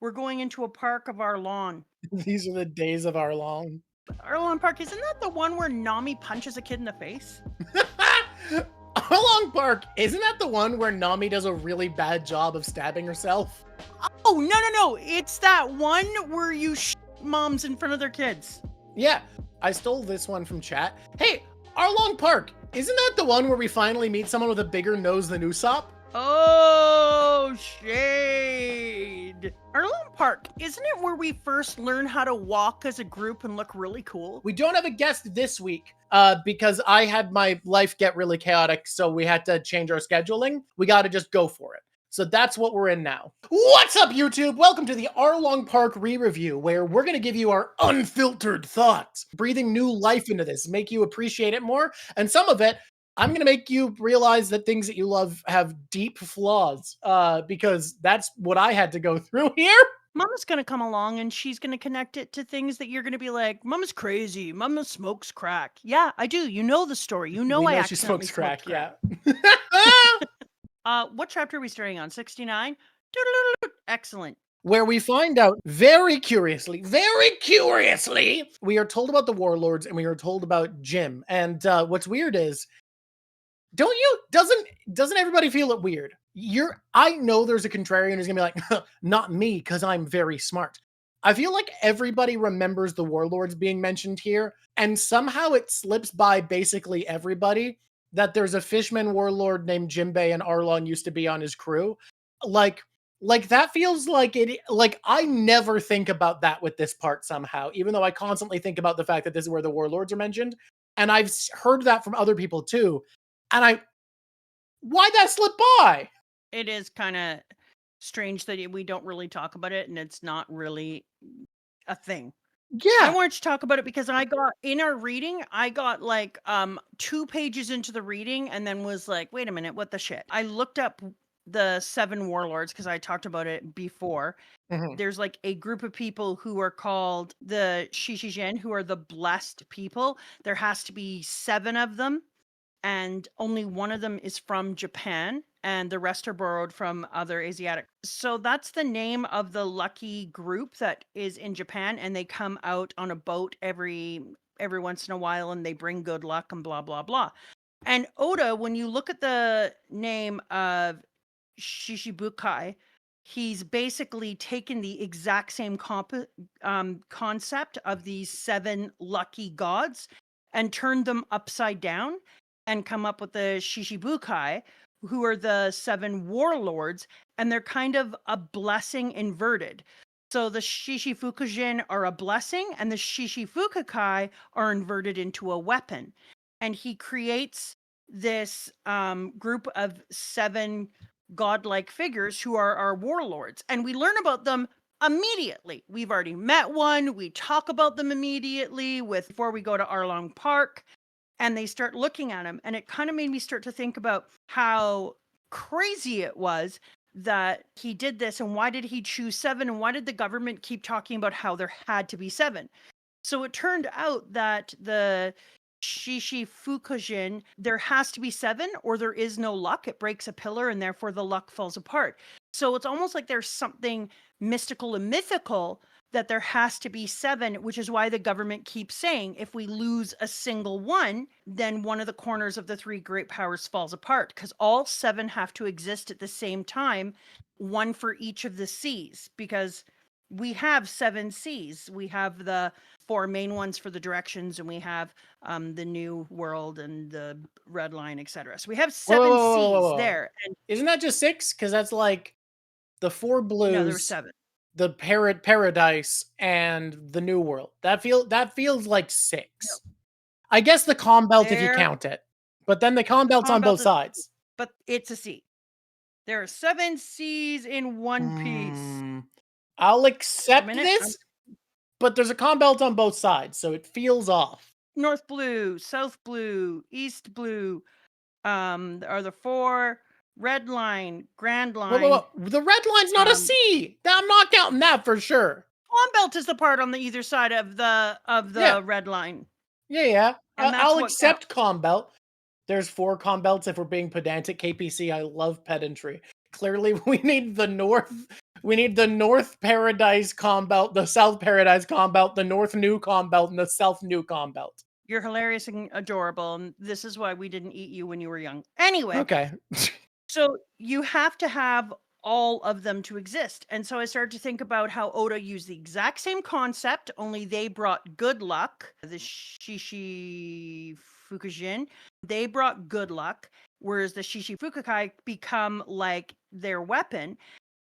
We're going into a park of Arlong. These are the days of Arlong. Arlong Park, isn't that the one where Nami punches a kid in the face? Arlong Park, isn't that the one where Nami does a really bad job of stabbing herself? Oh, no. It's that one where you moms in front of their kids. Yeah, I stole this one from chat. Hey, Arlong Park, isn't that the one where we finally meet someone with a bigger nose than Usopp? Oh, shade. Arlong Park, isn't it where we first learn how to walk as a group and look really cool? We don't have a guest this week because I had my life get really chaotic, so we had to change our scheduling. We got to just go for it. So that's what we're in now. What's up, YouTube? Welcome to the Arlong Park re-review, where we're going to give you our unfiltered thoughts, breathing new life into this, make you appreciate it more, and some of it, I'm going to make you realize that things that you love have deep flaws, because that's what I had to go through here. Mama's going to come along and she's going to connect it to things that you're going to be like, Mama's crazy. Mama smokes crack. Yeah, I do. You know the story. You know, We I know she accidentally smokes crack, smoked yeah. What chapter are we starting on? 69? Excellent. Where we find out very curiously, we are told about the Warlords and we are told about Jim. And what's weird is, doesn't everybody feel it weird? I know there's a contrarian who's gonna be like, not me, because I'm very smart. I feel like everybody remembers the Warlords being mentioned here, and somehow it slips by basically everybody that there's a Fishman Warlord named Jimbei and Arlong used to be on his crew. Like that feels like it. Like, I never think about that with this part somehow, even though I constantly think about the fact that this is where the Warlords are mentioned, and I've heard that from other people too. And why'd that slip by? It is kind of strange that we don't really talk about it, and it's not really a thing. Yeah. I wanted to talk about it because in our reading, I got like 2 pages into the reading and then was like, wait a minute, what the shit? I looked up the 7 warlords because I talked about it before. Mm-hmm. There's like a group of people who are called the Shishijin, who are the blessed people. There has to be 7 of them, and only one of them is from Japan, and the rest are borrowed from other Asiatic. So that's the name of the lucky group that is in Japan, and they come out on a boat every once in a while, and they bring good luck and blah, blah, blah. And Oda, when you look at the name of Shishibukai, he's basically taken the exact same concept of these 7 lucky gods and turned them upside down and come up with the Shishibukai, who are the 7 warlords, and they're kind of a blessing inverted. So the Shishifukujin are a blessing, and the Shishifukukai are inverted into a weapon. And he creates this group of 7 godlike figures who are our warlords. And we learn about them immediately. We've already met one. We talk about them immediately before we go to Arlong Park. And they start looking at him. And it kind of made me start to think about how crazy it was that he did this. And why did he choose 7? And why did the government keep talking about how there had to be 7? So it turned out that the Shishifukujin, there has to be 7 or there is no luck. It breaks a pillar and therefore the luck falls apart. So it's almost like there's something mystical and mythical that there has to be 7, which is why the government keeps saying if we lose a single one, then one of the corners of the 3 great powers falls apart, because all 7 have to exist at the same time, one for each of the seas, because we have 7 seas. We have the 4 main ones for the directions, and we have the New World and the Red Line, etc. So we have 7 seas there. And isn't that just 6? Because that's like the 4 blues. No, there were 7. The Paradise and the New World. That feels like 6. No. I guess the Calm Belt if you count it. But then the Calm Belt's on both sides. But it's a sea. There are 7 seas in one piece. I'll accept this, but there's a Calm Belt on both sides, so it feels off. North Blue, South Blue, East Blue are the 4... Red Line, Grand Line. Whoa. The Red Line's not a sea. I'm not counting that for sure. Calm Belt is the part on the either side of the Red Line. Yeah. I'll accept Calm Belt. There's 4 Calm Belts if we're being pedantic. KPC, I love pedantry. Clearly, we need the North We need the North Paradise Calm Belt, the South Paradise Calm Belt, the North New Calm Belt, and the South New Calm Belt. You're hilarious and adorable, and this is why we didn't eat you when you were young. Anyway, Okay. so you have to have all of them to exist. And so I started to think about how Oda used the exact same concept, only they brought good luck. The Shishi Fukujin, they brought good luck, whereas the Shishi Fukukai become like their weapon.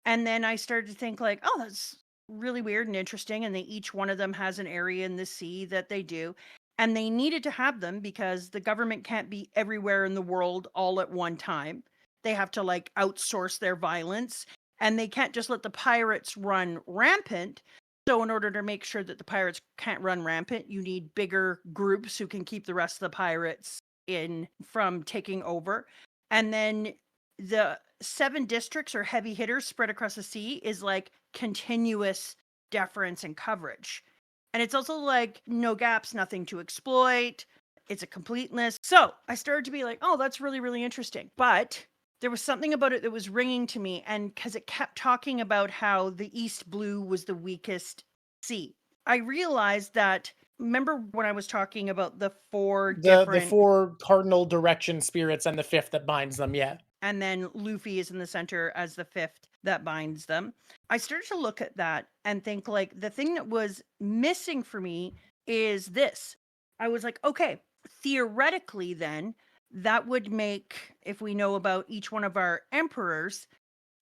And then I started to think like, oh, that's really weird and interesting. And they each one of them has an area in the sea that they do. And they needed to have them because the government can't be everywhere in the world all at one time. They have to like outsource their violence, and they can't just let the pirates run rampant. So in order to make sure that the pirates can't run rampant, you need bigger groups who can keep the rest of the pirates in from taking over. And then the 7 districts or heavy hitters spread across the sea is like continuous deference and coverage. And it's also like no gaps, nothing to exploit. It's a completeness. So I started to be like, oh, that's really, really interesting. But there was something about it that was ringing to me. And because it kept talking about how the East Blue was the weakest sea, I realized that, remember when I was talking about the 4 different... The 4 cardinal direction spirits and the 5th that binds them, yeah. And then Luffy is in the center as the 5th that binds them. I started to look at that and think like the thing that was missing for me is this. I was like, okay, theoretically then, that would make, if we know about each one of our emperors,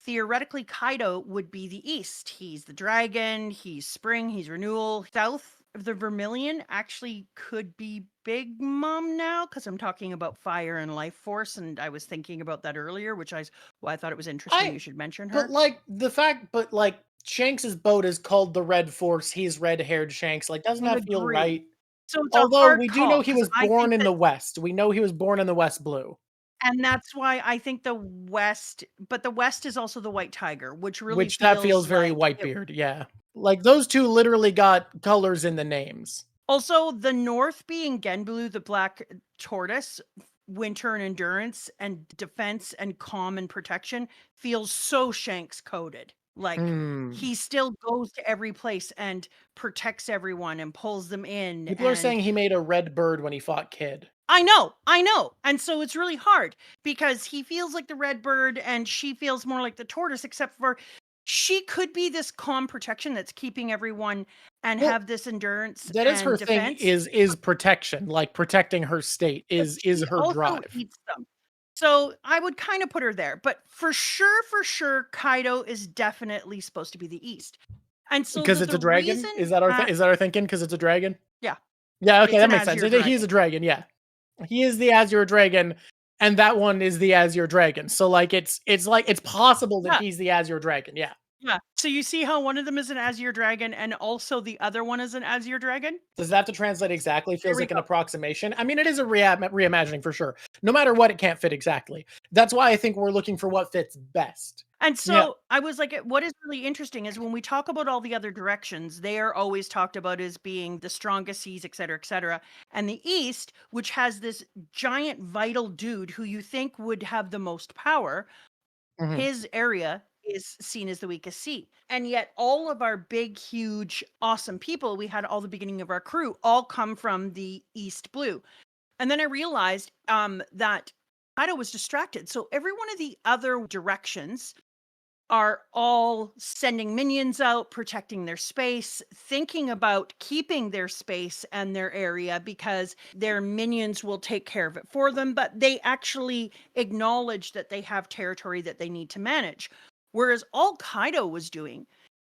theoretically Kaido would be the East. He's the dragon, he's spring, he's renewal. South of the Vermilion actually could be Big Mom now, because I'm talking about fire and life force, and I was thinking about that earlier, which I thought it was interesting you should mention her. But like Shanks's boat is called the Red Force. He's red-haired Shanks. Like, doesn't that feel right? So it's Although we do know he was born in the the West. We know he was born in the West Blue. And that's why I think the West, but the West is also the White Tiger, which really that feels very like Whitebeard, yeah. Like those two literally got colors in the names. Also, the North being Genblue, the Black Tortoise, winter and endurance and defense and calm and protection feels so Shanks coded. Like he still goes to every place and protects everyone and pulls them in. People are saying he made a red bird when he fought Kid. I know. And so it's really hard because he feels like the red bird and she feels more like the tortoise, except for she could be this calm protection that's keeping everyone and have this endurance. That is her defense. thing is protection, like protecting her state is her drive. Eats them. So I would kind of put her there, but for sure, Kaido is definitely supposed to be the East. And so because it's a dragon? Is that our thinking? Because it's a dragon? Yeah. Yeah, okay, that makes sense. He's a dragon, yeah. He is the Azure Dragon, and that one is the Azure Dragon. So like it's possible that he's the Azure Dragon, yeah. Yeah. So you see how one of them is an Azure Dragon and also the other one is an Azure Dragon? Does that have to translate exactly? Feels like an approximation. I mean, it is a reimagining for sure. No matter what, it can't fit exactly. That's why I think we're looking for what fits best. And so I was like, what is really interesting is when we talk about all the other directions, they are always talked about as being the strongest seas, et cetera, et cetera. And the East, which has this giant vital dude who you think would have the most power, his area is seen as the weakest sea. And yet all of our big, huge, awesome people we had all the beginning of our crew all come from the East Blue. And then I realized that Kaido was distracted. So every one of the other directions are all sending minions out, protecting their space, thinking about keeping their space and their area because their minions will take care of it for them, but they actually acknowledge that they have territory that they need to manage. Whereas all Kaido was doing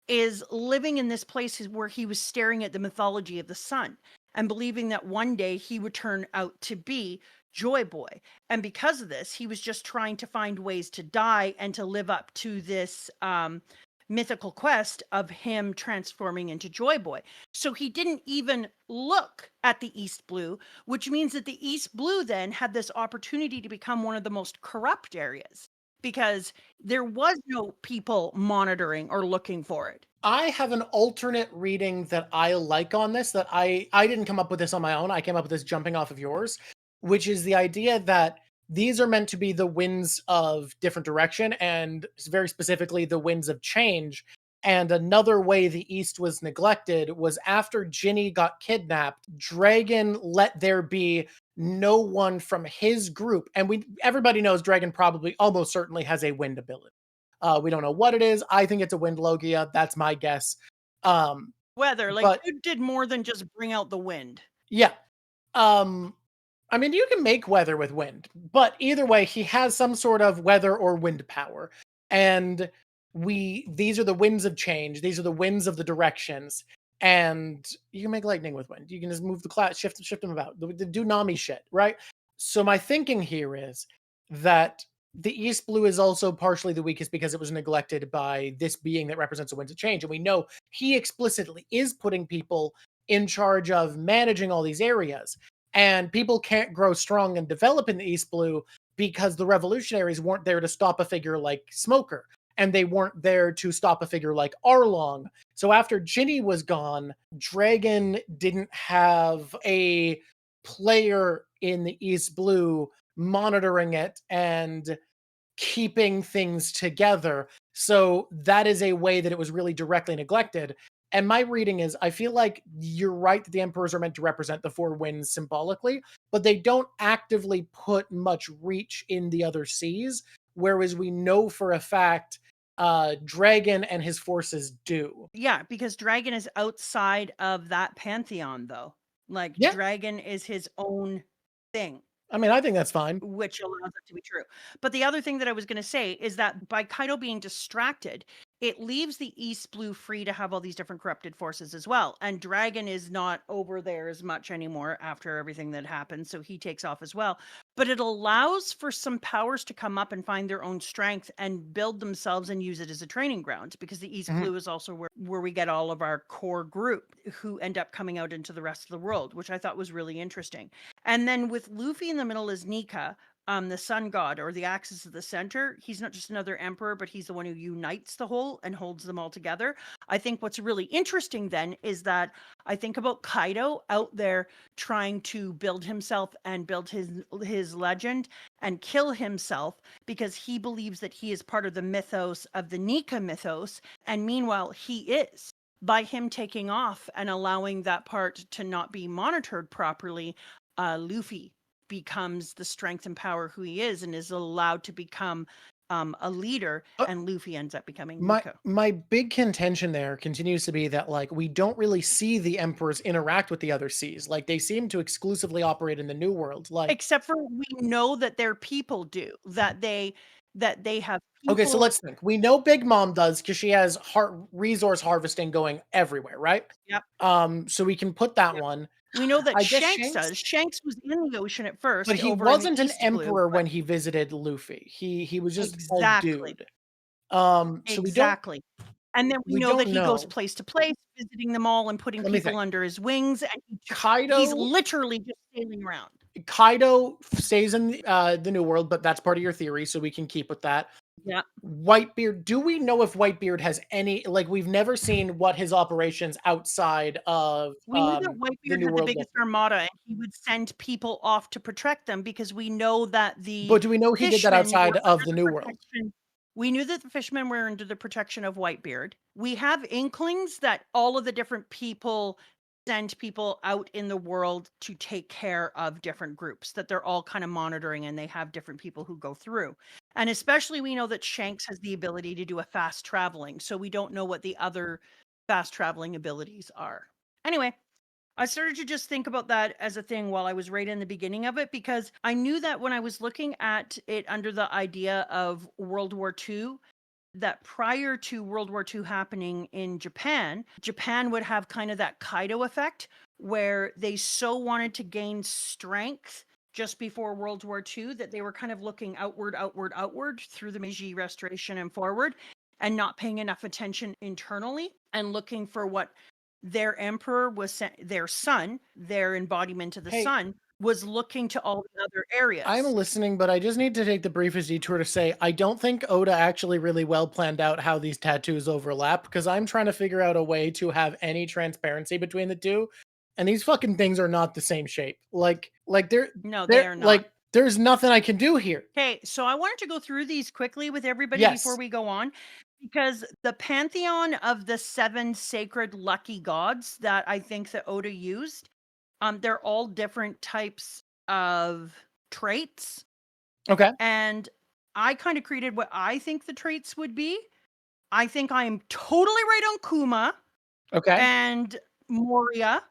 is living in this place where he was staring at the mythology of the sun and believing that one day he would turn out to be Joy Boy. And because of this, he was just trying to find ways to die and to live up to this mythical quest of him transforming into Joy Boy. So he didn't even look at the East Blue, which means that the East Blue then had this opportunity to become one of the most corrupt areas because there was no people monitoring or looking for it. I have an alternate reading that I like on this that I didn't come up with this on my own. I came up with this jumping off of yours, which is the idea that these are meant to be the winds of different direction, and very specifically the winds of change. And another way the East was neglected was after Ginny got kidnapped, Dragon let there be no one from his group. And everybody knows Dragon probably almost certainly has a wind ability. We don't know what it is. I think it's a wind Logia. That's my guess. Weather, like, But dude did more than just bring out the wind. yeah. I mean, you can make weather with wind, but either way, he has some sort of weather or wind power. And these are the winds of change. These are the winds of the directions. And you can make lightning with wind. You can just move the clouds, shift them about. Do Nami shit, right? So my thinking here is that the East Blue is also partially the weakest because it was neglected by this being that represents the winds of change. And we know he explicitly is putting people in charge of managing all these areas. And people can't grow strong and develop in the East Blue because the revolutionaries weren't there to stop a figure like Smoker. And they weren't there to stop a figure like Arlong. So after Ginny was gone, Dragon didn't have a player in the East Blue monitoring it and keeping things together. So that is a way that it was really directly neglected. And my reading is, I feel like you're right that the emperors are meant to represent the four winds symbolically, but they don't actively put much reach in the other seas, whereas we know for a fact Dragon and his forces do. Yeah, because Dragon is outside of that pantheon, though. Like, Yeah. Dragon is his own thing. I mean, I think that's fine. Which allows it to be true. But the other thing that I was going to say is that by Kaido being distracted, it leaves the East Blue free to have all these different corrupted forces as well. And Dragon is not over there as much anymore after everything that happened, so he takes off as well. But it allows for some powers to come up and find their own strength and build themselves and use it as a training ground, because the East Blue is also where we get all of our core group who end up coming out into the rest of the world, which I thought was really interesting. And then with Luffy in the middle is Nika, the sun god, or the axis of the center. He's not just another emperor, but he's the one who unites the whole and holds them all together. I think what's really interesting then is that I think about Kaido out there trying to build himself and build his legend and kill himself because he believes that he is part of the mythos of the Nika mythos. And meanwhile, he is. By him taking off and allowing that part to not be monitored properly, Luffy becomes the strength and power who he is and is allowed to become a leader, and Luffy ends up becoming Nika. My big contention there continues to be that, like, we don't really see the emperors interact with the other seas. Like, they seem to exclusively operate in the New World. Like, except for we know that their people do, that they have people. Okay, so let's think. We know Big Mom does because she has resource harvesting going everywhere, right? Yep. So we can put that one. We know that I guess Shanks does. Shanks was in the ocean at first, but he over in the wasn't an East Blue, emperor but when he visited Luffy. He was just Exactly. a dude. So exactly. And then we know that he goes know. place to place, visiting them all and putting Let me people think. under his wings. And he's Kaido, literally just sailing around. Kaido stays in the New World, but that's part of your theory, so we can keep with that. Yeah. Whitebeard, do we know if Whitebeard has any, like, we've never seen what his operations outside of We knew that the Whitebeard New had the World biggest armada, and he would send people off to protect them, because we know that the But do we know he did that fishmen outside were of under the New World? protection. We knew that the fishermen were under the protection of Whitebeard. We have inklings that all of the different people send people out in the world to take care of different groups, that they're all kind of monitoring, and they have different people who go through. And especially we know that Shanks has the ability to do a fast traveling, so we don't know what the other fast traveling abilities are. Anyway, I started to just think about that as a thing while I was right in the beginning of it, because I knew that when I was looking at it under the idea of World War II, that prior to World War II happening in Japan, Japan would have kind of that Kaido effect, where they so wanted to gain strength just before World War II that they were kind of looking outward through the Meiji Restoration and forward, and not paying enough attention internally, and looking for what their emperor was, their sun, their embodiment of the sun, was looking to all the other areas. I'm listening, but I just need to take the briefest detour to say I don't think Oda actually really well planned out how these tattoos overlap, because I'm trying to figure out a way to have any transparency between the two, and these fucking things are not the same shape. Like they're no, they are not. Like, There's nothing I can do here. Okay, so I wanted to go through these quickly with everybody before Yes. we go on, because the pantheon of the 7 sacred lucky gods that I think that Oda used, they're all different types of traits, Okay. and I kind of created what I think the traits would be. I think I am totally right on Kuma Okay. and Moria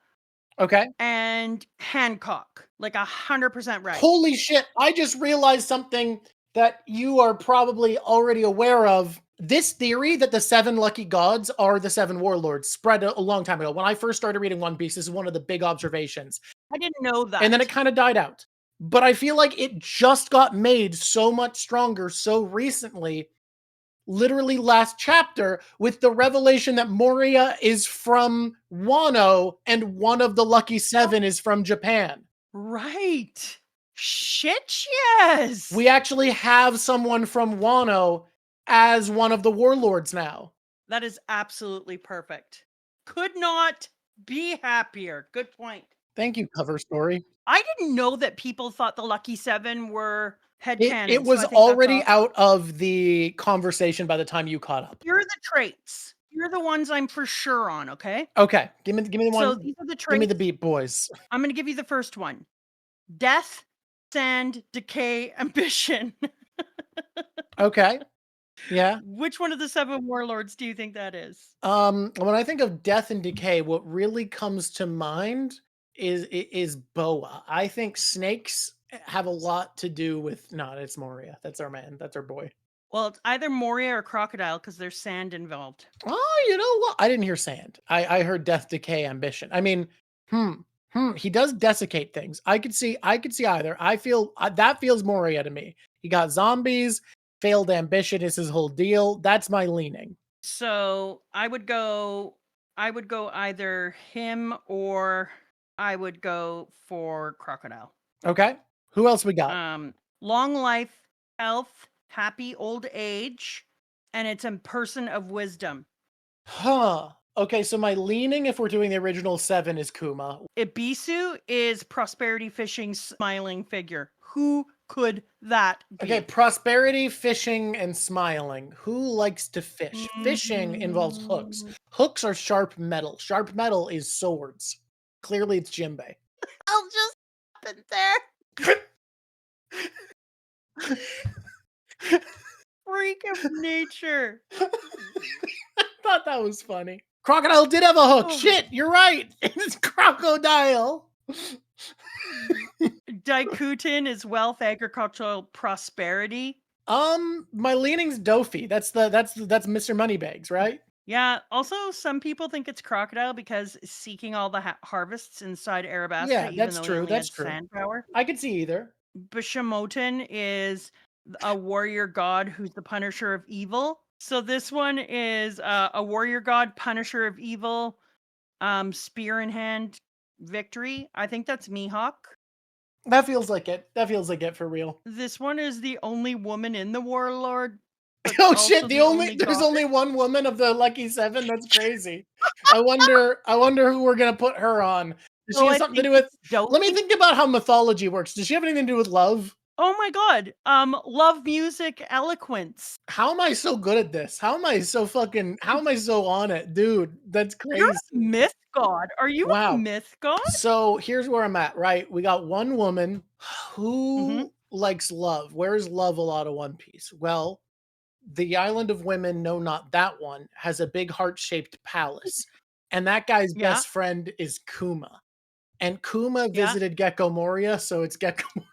Okay. and Hancock, like 100% right. Holy shit, I just realized something that you are probably already aware of. This theory that the 7 lucky gods are the 7 warlords spread a long time ago. When I first started reading One Piece, this is one of the big observations. I didn't know that. And then it kind of died out. But I feel like it just got made so much stronger so recently, literally last chapter, with the revelation that Moria is from Wano and one of the lucky 7 is from Japan. Right. Shit, yes. We actually have someone from Wano as one of the warlords now. That is absolutely perfect. Could not be happier. Good point. Thank you, cover story. I didn't know that people thought the Lucky 7 were headcanon. It was already out of the conversation by the time you caught up. Here are the traits. Here are the ones I'm for sure on, okay? Okay, give me the one. So these are the traits. Give me the beat, boys. I'm going to give you the first one. Death, sand, decay, ambition. Okay. Yeah. Which one of the 7 warlords do you think that is? When I think of death and decay, what really comes to mind is Boa. I think snakes have a lot to do with. No, it's Moria. That's our man. That's our boy. Well, it's either Moria or crocodile because there's sand involved. Oh, you know what? I didn't hear sand. I heard death, decay, ambition. I mean, he does desiccate things. I could see either. I feel that feels Moria to me. He got zombies. Failed ambition is his whole deal. That's my leaning. So I would go either him or I would go for crocodile. Okay. Who else we got? Long life, health, happy old age, and it's a person of wisdom. Huh. Okay, so my leaning, if we're doing the original 7, is Kuma. Ibisu is prosperity fishing smiling figure. Who could that be? Okay, prosperity, fishing, and smiling. Who likes to fish? Fishing involves hooks. Hooks are sharp metal. Sharp metal is swords. Clearly, it's Jinbei. I'll just stop it there. Freak of nature. I thought that was funny. Crocodile did have a hook. Oh. Shit, you're right. It's crocodile. Daikuten is wealth, agricultural prosperity. My leaning's Dofi. That's Mr. Moneybags, right? Yeah. Also, some people think it's crocodile because seeking all the harvests inside Arabasta. Yeah, even that's though true. That's true. Sand power. I could see either. Bishamoten is a warrior god who's the punisher of evil. So this one is a warrior god, punisher of evil, spear in hand, victory. I think that's Mihawk. That feels like it. That feels like it for real. This one is the only woman in the warlord. Oh shit! There's only one woman of the lucky 7. That's crazy. I wonder who we're gonna put her on. Does she have something to do with? Let me think about how mythology works. Does she have anything to do with love? Oh my god. Love, music, eloquence. How am I so good at this? How am I so on it? Dude, that's crazy. You're a myth god. Are you a myth god? So here's where I'm at, right? We got one woman who likes love. Where's love a lot of One Piece? Well, the Island of Women, no, not that one, has a big heart-shaped palace. And that guy's best friend is Kuma. And Kuma visited Gecko Moria, so it's Gecko Moria.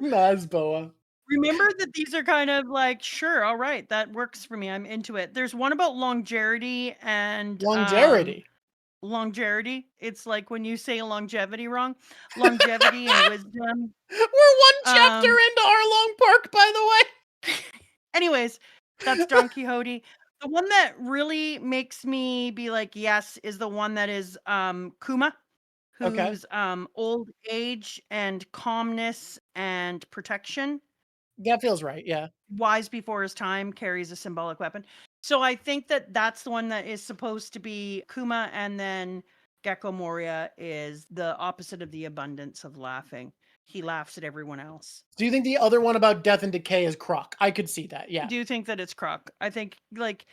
Nazboa. Remember that these are kind of like, sure, all right, that works for me. I'm into it. There's one about longevity and longevity. It's like when you say longevity wrong. Longevity and wisdom. We're one chapter into Arlong Park, by the way. Anyways, that's Don Quixote. The one that really makes me be like, yes, is the one that is Kuma. Who's old age and calmness and protection. That feels right, yeah. Wise before his time, carries a symbolic weapon. So I think that that's the one that is supposed to be Kuma, and then Gecko Moria is the opposite of the abundance of laughing. He laughs at everyone else. Do you think the other one about death and decay is Croc? I could see that, I yeah. do think that it's Croc. I think, like,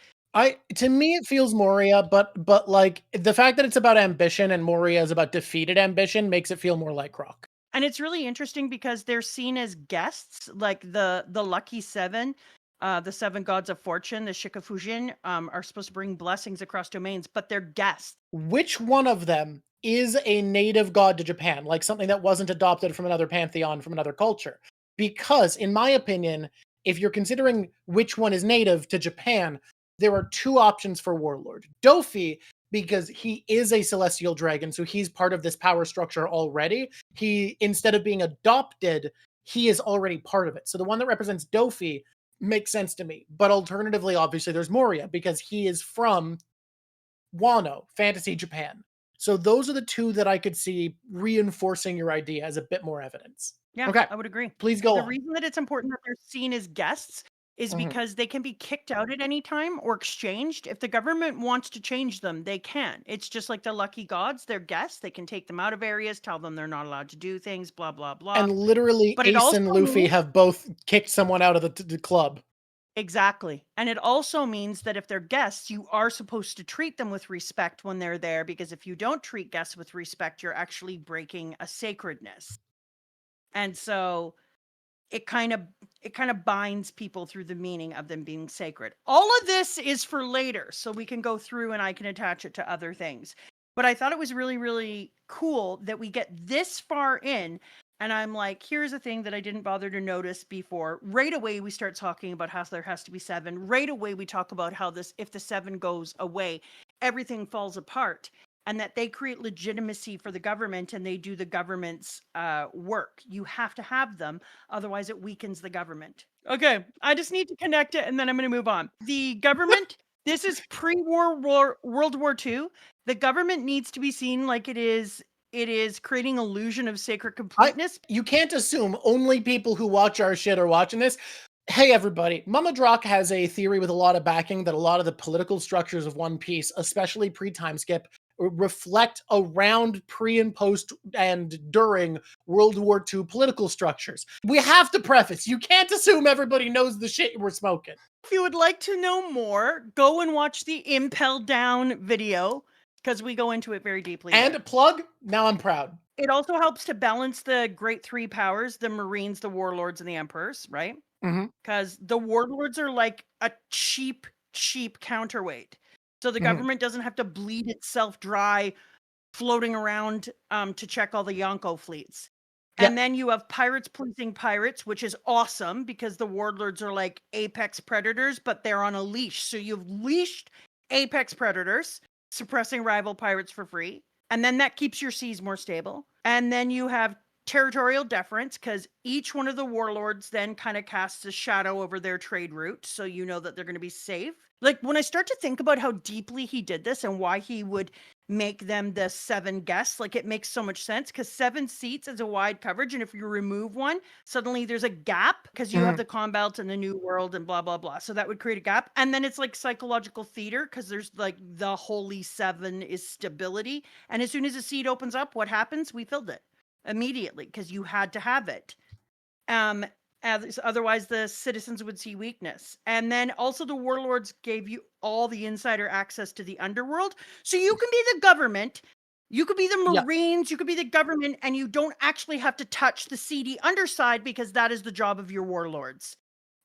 To me it feels Moria, but like the fact that it's about ambition and Moria is about defeated ambition makes it feel more like Croc. and it's really interesting because they're seen as guests, like the lucky seven, the seven gods of fortune, the Shikafujin, are supposed to bring blessings across domains, but they're guests. Which one of them is a native god to Japan, like something that wasn't adopted from another pantheon, from another culture? Because, in my opinion, if you're considering which one is native to Japan, there are two options for Warlord. Dofi, because he is a celestial dragon, so he's part of this power structure already. He, instead of being adopted, he is already part of it. So the one that represents Dofi makes sense to me. But alternatively, obviously, there's Moria, because he is from Wano, Fantasy Japan. So those are the two that I could see reinforcing your idea as a bit more evidence. Yeah, Okay, I would agree. please go The on. reason that it's important that they're seen as guests is Mhm. because they can be kicked out at any time or exchanged. If the government wants to change them, they can. It's just like the lucky gods, they're guests. They can take them out of areas, tell them they're not allowed to do things, blah, blah, blah. And literally, But it Ace also and Luffy means have both kicked someone out of the club. exactly. And it also means that if they're guests, you are supposed to treat them with respect when they're there, because if you don't treat guests with respect, you're actually breaking a sacredness. And so it kind of binds people through the meaning of them being sacred. All of this is for later, so we can go through and I can attach it to other things. But I thought it was really, really cool that we get this far in, and I'm like, here's a thing that I didn't bother to notice before. Right away, we start talking about how there has to be seven. Right away, we talk about how this, if the seven goes away, everything falls apart. And that they create legitimacy for the government and they do the government's work. You have to have them, otherwise it weakens the government. Okay, I just need to connect it and then I'm going to move on. The government, this is pre-war World War II. The government needs to be seen like it is creating illusion of sacred completeness. You can't assume only people who watch our shit are watching this. Hey everybody, Mama Drawk has a theory with a lot of backing that a lot of the political structures of One Piece, especially pre-time skip, reflect around pre and post and during World War II political structures. We have to preface, you can't assume everybody knows the shit we're smoking. If you would like to know more, go and watch the Impel Down video, because we go into it very deeply. And there. a plug, now I'm proud. It also helps to balance the great three powers, the Marines, the Warlords, and the Emperors, right? Because the Warlords are like a cheap counterweight. So the government doesn't have to bleed itself dry floating around to check all the Yonko fleets. And then you have pirates policing pirates, which is awesome because the Warlords are like apex predators, but they're on a leash. So you've leashed apex predators, suppressing rival pirates for free. And then that keeps your seas more stable. And then you have territorial deference, because each one of the warlords then kind of casts a shadow over their trade route. So you know that they're going to be safe. Like when I start to think about how deeply he did this and why he would make them the seven guests, like it makes so much sense, because 7 seats is a wide coverage. And if you remove one, suddenly there's a gap because you have the Conbelt and the New World and blah, blah, blah. So that would create a gap. And then it's like psychological theater, because there's like the holy 7 is stability. And as soon as a seat opens up, what happens? We filled it immediately because you had to have it. Otherwise the citizens would see weakness. And then also the warlords gave you all the insider access to the underworld. So you can be the government, you could be the Marines, you could be the government, and you don't actually have to touch the seedy underside because that is the job of your warlords.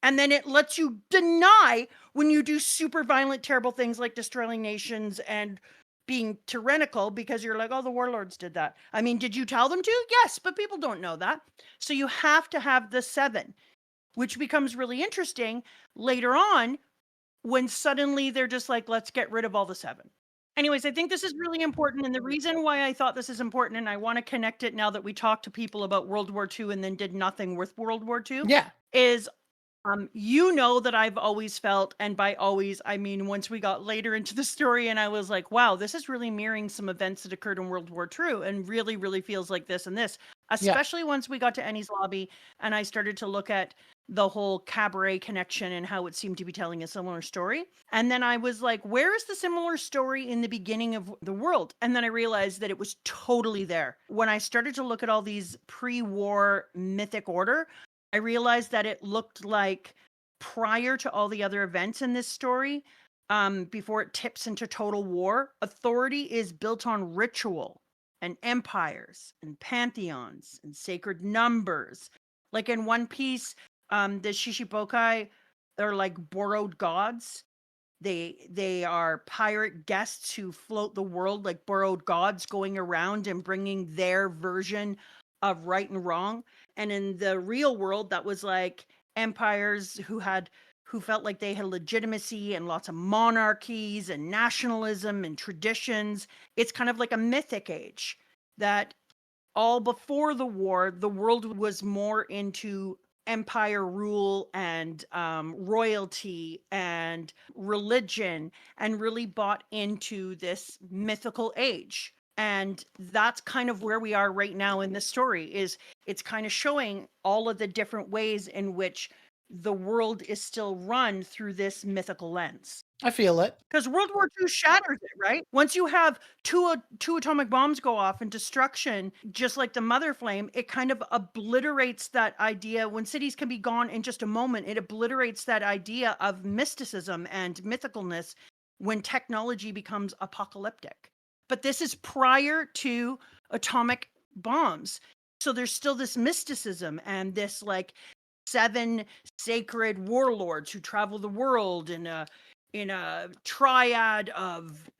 And then it lets you deny when you do super violent, terrible things like destroying nations and being tyrannical, because you're like, oh, the warlords did that. I mean, did you tell them to? Yes, but people don't know that. So you have to have the 7, which becomes really interesting later on when suddenly they're just like, let's get rid of all the 7. Anyways, I think this is really important. And the reason why I thought this is important, and I want to connect it now that we talked to people about World War II and then did nothing with World War II, is you know that I've always felt, and by always, I mean once we got later into the story and I was like, wow, this is really mirroring some events that occurred in World War II and really feels like this and this, especially once we got to Enies Lobby and I started to look at the whole cabaret connection and how it seemed to be telling a similar story. And then I was like, where is the similar story in the beginning of the world? And then I realized that it was totally there. When I started to look at all these pre-war mythic order, I realized that it looked like prior to all the other events in this story, before it tips into total war, authority is built on ritual and empires and pantheons and sacred numbers. Like in One Piece, the Shishibokai are like borrowed gods. They are pirate guests who float the world like borrowed gods, going around and bringing their version of right and wrong. And in the real world, that was like empires who felt like they had legitimacy and lots of monarchies and nationalism and traditions. It's kind of like a mythic age that all before the war, the world was more into empire rule and royalty and religion, and really bought into this mythical age. And that's kind of where we are right now in this story. Is it's kind of showing all of the different ways in which the world is still run through this mythical lens. I feel it. Because World War II shatters it, right? Once you have two atomic bombs go off and destruction, just like the Mother Flame, it kind of obliterates that idea. When cities can be gone in just a moment, it obliterates that idea of mysticism and mythicalness when technology becomes apocalyptic. But this is prior to atomic bombs. So there's still this mysticism and this like 7 sacred warlords who travel the world in a triad of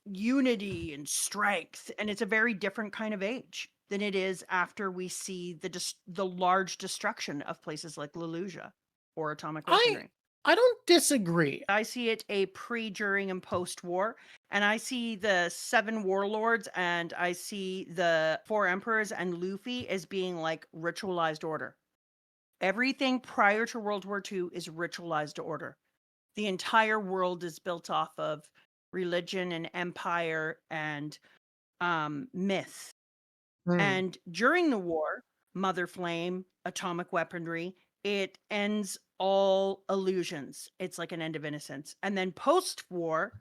unity and strength, and it's a very different kind of age than it is after we see the large destruction of places like Lelusia or atomic weaponry. I don't disagree. I see it a pre, during, and post-war, and I see the 7 warlords and I see the 4 emperors and Luffy as being like ritualized order. Everything prior to World War II is ritualized order. The entire world is built off of religion and empire and myth. And during the war, Mother Flame, atomic weaponry, it ends all illusions. It's like an end of innocence. And then post-war,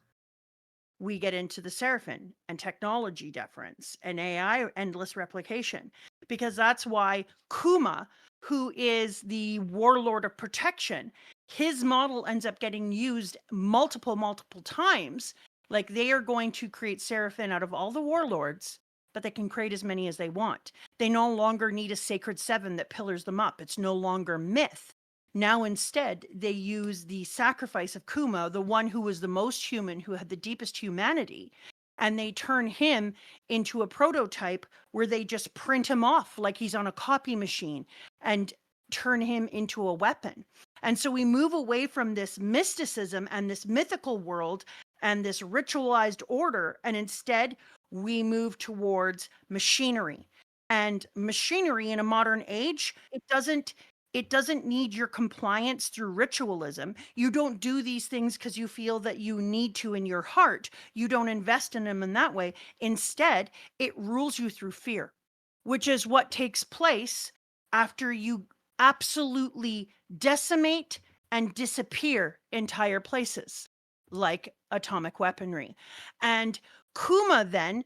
we get into the Seraphim and technology deference and AI endless replication, because that's why Kuma, who is the warlord of protection, his model ends up getting used multiple times. Like they are going to create Seraphim out of all the warlords, but they can create as many as they want. They no longer need a sacred 7 that pillars them up. It's no longer myth. Now, instead, they use the sacrifice of Kuma, the one who was the most human, who had the deepest humanity, and they turn him into a prototype where they just print him off like he's on a copy machine and turn him into a weapon. And so we move away from this mysticism and this mythical world and this ritualized order, and instead we move towards machinery. And machinery in a modern age, it doesn't need your compliance through ritualism. You don't do these things because you feel that you need to in your heart. You don't invest in them in that way. Instead, it rules you through fear, which is what takes place after you absolutely decimate and disappear entire places like atomic weaponry. And Kuma then,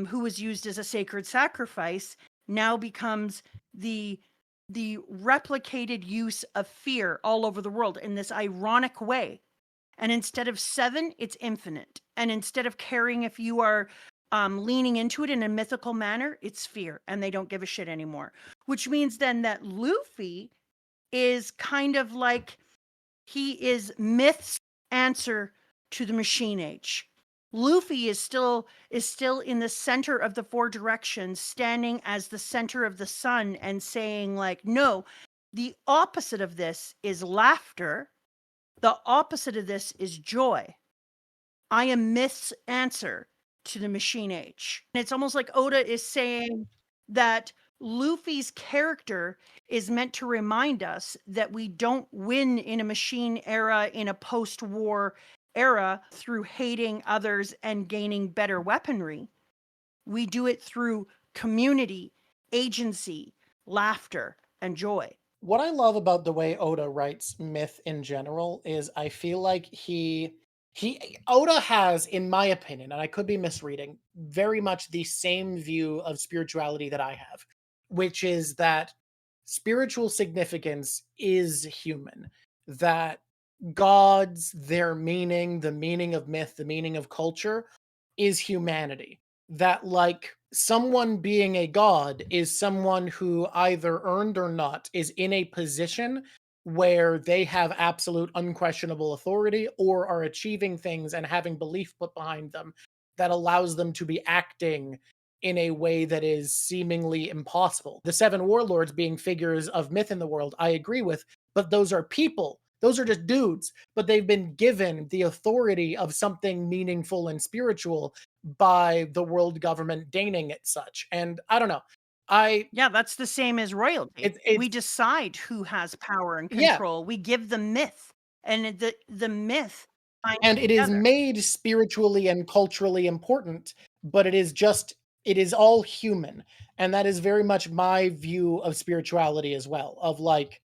who was used as a sacred sacrifice, now becomes the replicated use of fear all over the world in this ironic way. And instead of 7, it's infinite. And instead of caring if you are leaning into it in a mythical manner, it's fear. And they don't give a shit anymore. Which means then that Luffy is kind of like, he is myth's answer to the machine age. Luffy is still in the center of the 4 directions, standing as the center of the sun and saying like, no, the opposite of this is laughter. The opposite of this is joy. I am myth's answer to the machine age. And it's almost like Oda is saying that Luffy's character is meant to remind us that we don't win in a machine era, in a post-war era, through hating others and gaining better weaponry. We do it through community, agency, laughter, and joy. What I love about the way Oda writes myth in general is I feel like he Oda has, in my opinion, and I could be misreading, very much the same view of spirituality that I have, which is that spiritual significance is human. That gods, their meaning, the meaning of myth, the meaning of culture is humanity. That, like, someone being a god is someone who either earned or not is in a position where they have absolute unquestionable authority or are achieving things and having belief put behind them that allows them to be acting in a way that is seemingly impossible. The seven warlords being figures of myth in the world, I agree with, but those are people. Those are just dudes, but they've been given the authority of something meaningful and spiritual by the world government deigning it such. And I don't know. I Yeah, that's the same as royalty. it's We decide who has power and yeah, control. We give the myth, and the myth binds and it is together. made spiritually and culturally important, but it is all human. And that is very much my view of spirituality as well. Of like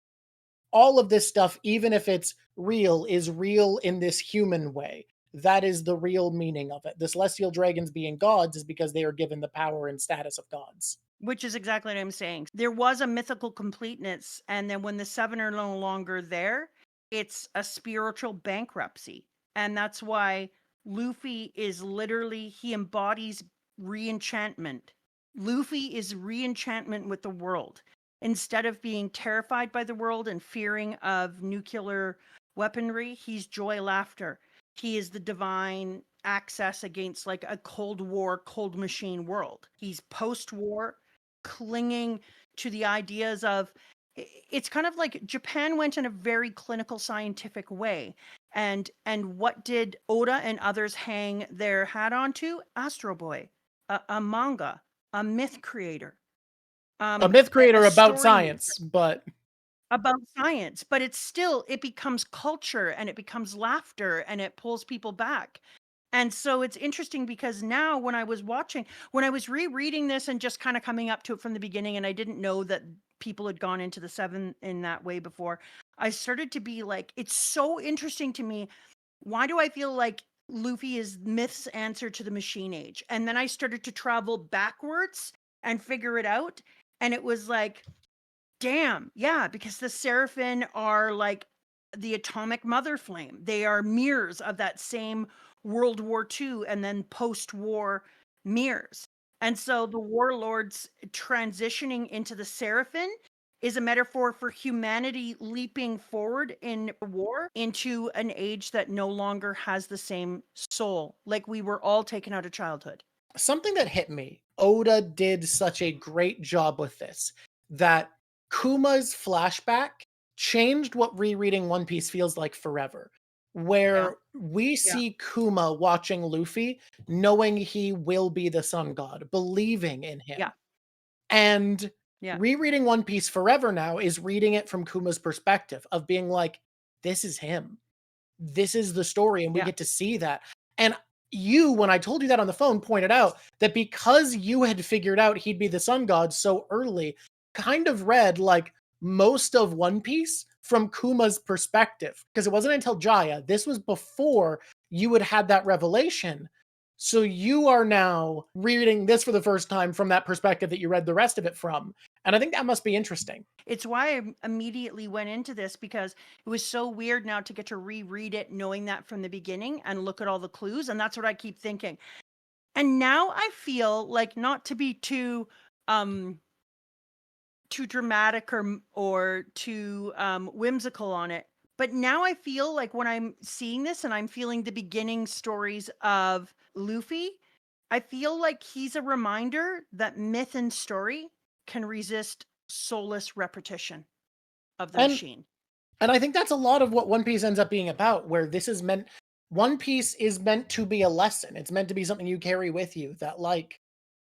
all of this stuff, even if it's real, is real in this human way. That is the real meaning of it. The celestial dragons being gods is because they are given the power and status of gods. Which is exactly what I'm saying. There was a mythical completeness, and then when the seven are no longer there, it's a spiritual bankruptcy. And that's why Luffy is literally, he embodies re-enchantment. Luffy is re-enchantment with the world. Instead of being terrified by the world and fearing of nuclear weaponry, he's joy laughter. He is the divine access against like a Cold War, cold machine world. He's post-war, clinging to the ideas of it's kind of like Japan went in a very clinical scientific way. And what did Oda and others hang their hat onto? Astro Boy, a manga, a myth creator, A myth a creator about story maker science, but about science, but it's still, it becomes culture and it becomes laughter and it pulls people back. And so it's interesting because now when I was watching, when I was rereading this and just kind of coming up to it from the beginning, and I didn't know that people had gone into the seven in that way before, I started to be like, it's so interesting to me. Why do I feel like Luffy is myth's answer to the machine age? And then I started to travel backwards and figure it out. And it was like, damn, yeah, because the Seraphim are like the atomic mother flame. They are mirrors of that same World War II and then post-war mirrors. And so the warlords transitioning into the Seraphim is a metaphor for humanity leaping forward in war into an age that no longer has the same soul, like we were all taken out of childhood. something that hit me, Oda did such a great job with this that Kuma's flashback changed what rereading One Piece feels like forever. Yeah. Where we Yeah. see Kuma watching Luffy, knowing he will be the sun god, believing in him. Yeah. And Yeah. rereading One Piece forever now is reading it from Kuma's perspective of being like, this is him. This is the story, and we Yeah. get to see that. And you, when I told you that on the phone, pointed out that because you had figured out he'd be the sun god so early, kind of read like most of One Piece from Kuma's perspective. Because it wasn't until Jaya, this was before you had that revelation. So you are now reading this for the first time from that perspective that you read the rest of it from. And I think that must be interesting. It's why I immediately went into this, because it was so weird now to get to reread it knowing that from the beginning and look at all the clues. And that's what I keep thinking. And now I feel like, not to be um too dramatic or too whimsical on it, but now I feel like when I'm seeing this and I'm feeling the beginning stories of Luffy, I feel like he's a reminder that myth and story can resist soulless repetition of the And machine. And I think that's a lot of what One Piece ends up being about, where this is meant One Piece is meant to be a lesson. It's meant to be something you carry with you, that like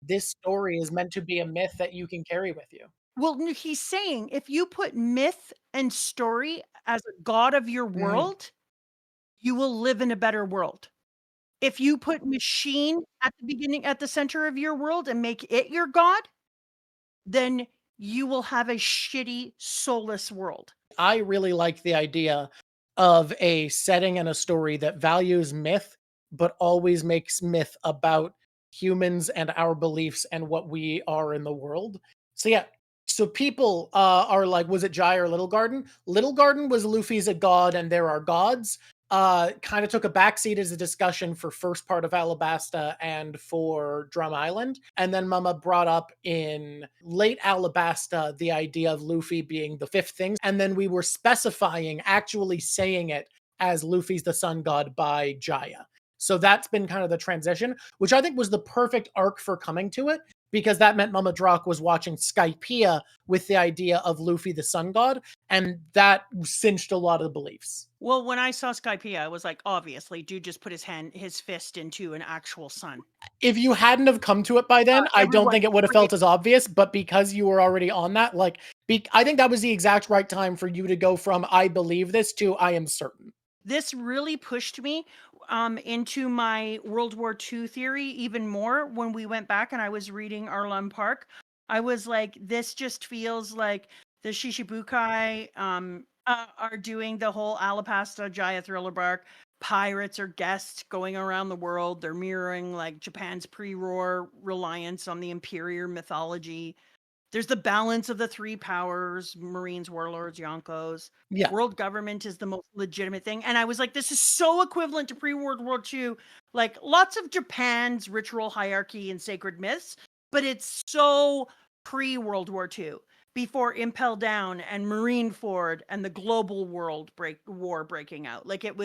this story is meant to be a myth that you can carry with you. Well, he's saying if you put myth and story as a god of your Mhm. world, you will live in a better world. If you put machine at the beginning, at the center of your world and make it your god, then you will have a shitty, soulless world. I really like the idea of a setting and a story that values myth, but always makes myth about humans and our beliefs and what we are in the world. So yeah, so people are like, was it Jai or Little Garden? Little Garden was Luffy's a god and there are gods. Kind of took a backseat as a discussion for first part of Alabasta and for Drum Island. And then Mama brought up in late Alabasta the idea of Luffy being the fifth thing. And then we were specifying, actually saying it as Luffy's the sun god by Jaya. So that's been kind of the transition, which I think was the perfect arc for coming to it, because that meant Mama Drawk was watching Skypiea with the idea of Luffy the sun god, and that cinched a lot of the beliefs. Well, when I saw Skypiea, I was like, obviously, dude just put his fist into an actual sun. If you hadn't have come to it by then, I don't think it would have felt as obvious, but because you were already on that, like, I think that was the exact right time for you to go from I believe this to I am certain. This really pushed me into my World War II theory even more when we went back and I was reading Arlong Park. I was like, this just feels like the Shishibukai are doing the whole Alabasta Jaya thriller bark. Pirates are guests going around the world. They're mirroring like Japan's pre-war reliance on the Imperial mythology. There's the balance of the three powers, Marines, Warlords, Yonkos. Yeah. World government is the most legitimate thing. And I was like, this is so equivalent to pre-World War II. Like lots of Japan's ritual hierarchy and sacred myths, but it's so pre-World War II, before Impel Down and Marineford and the global world war breaking out. Like it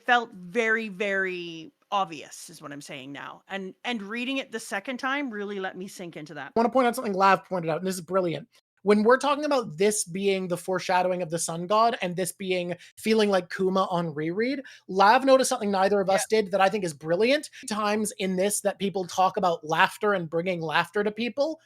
felt very, very obvious is what I'm saying now. And reading it the second time really let me sink into that. I want to point out something Lav pointed out, and this is brilliant. When we're talking about this being the foreshadowing of the sun god and this being feeling like Kuma on reread, Lav noticed something neither of us did that I think is brilliant. Times in this that people talk about laughter and bringing laughter to people.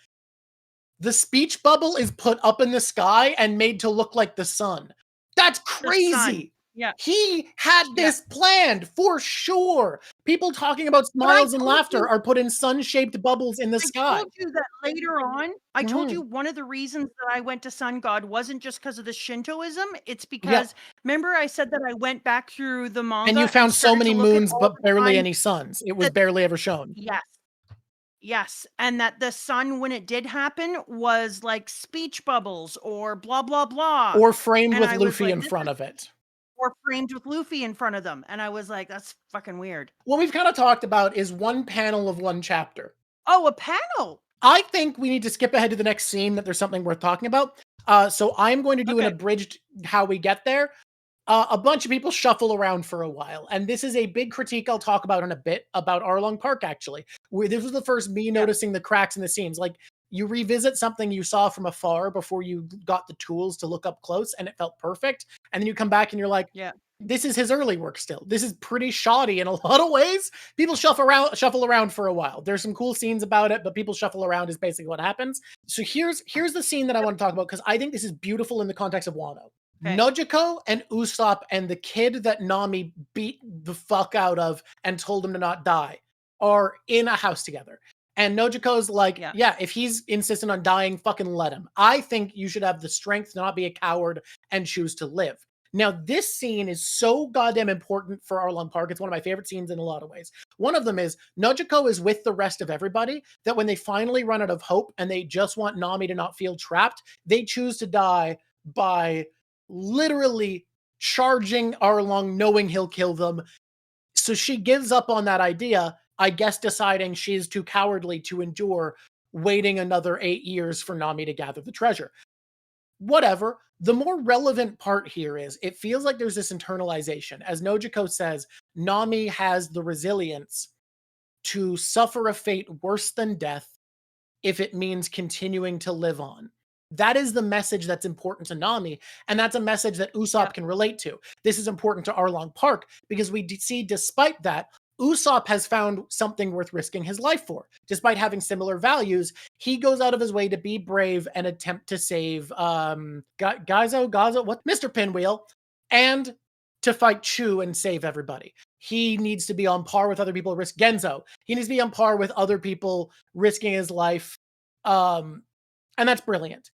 The speech bubble is put up in the sky and made to look like the sun. That's crazy. Yeah. He had this planned for sure. People talking about smiles and laughter are put in sun-shaped bubbles in the sky. I told you that later on. I told you one of the reasons that I went to Sun God wasn't just because of the Shintoism. It's because, remember I said that I went back through the manga. And you found so many moons, but barely any suns. It was barely ever shown. Yes. Yes. And that the sun, when it did happen, was like speech bubbles or blah, blah, blah. Or framed with Luffy in front of it. Or framed with Luffy in front of them. And I was like, that's fucking weird. What we've kind of talked about is one panel of one chapter. Oh, a panel. I think we need to skip ahead to the next scene, that there's something worth talking about. So I'm going to do an abridged how we get there. A bunch of people shuffle around for a while. And this is a big critique I'll talk about in a bit about Arlong Park, actually. This was the first me noticing the cracks in the scenes. Like, you revisit something you saw from afar before you got the tools to look up close, and it felt perfect. And then you come back and you're like, this is his early work still. This is pretty shoddy in a lot of ways. People shuffle around for a while. There's some cool scenes about it, but people shuffle around is basically what happens. So here's the scene that I want to talk about, because I think this is beautiful in the context of Wano. Okay. Nojiko and Usopp and the kid that Nami beat the fuck out of and told him to not die are in a house together. And Nojiko's like, if he's insistent on dying, fucking let him. I think you should have the strength to not be a coward and choose to live. Now, this scene is so goddamn important for Arlong Park. It's one of my favorite scenes in a lot of ways. One of them is Nojiko is with the rest of everybody, that when they finally run out of hope and they just want Nami to not feel trapped, they choose to die by literally charging Arlong, knowing he'll kill them. So she gives up on that idea, I guess deciding she's too cowardly to endure waiting another 8 years for Nami to gather the treasure. Whatever. The more relevant part here is, it feels like there's this internalization. As Nojiko says, Nami has the resilience to suffer a fate worse than death if it means continuing to live on. That is the message that's important to Nami, and that's a message that Usopp can relate to. This is important to Arlong Park, because we see, despite that, Usopp has found something worth risking his life for. Despite having similar values, he goes out of his way to be brave and attempt to save Mr. Pinwheel. And to fight Chu and save everybody. He needs to be on par with other people risk Genzo. He needs to be on par with other people risking his life. And that's brilliant.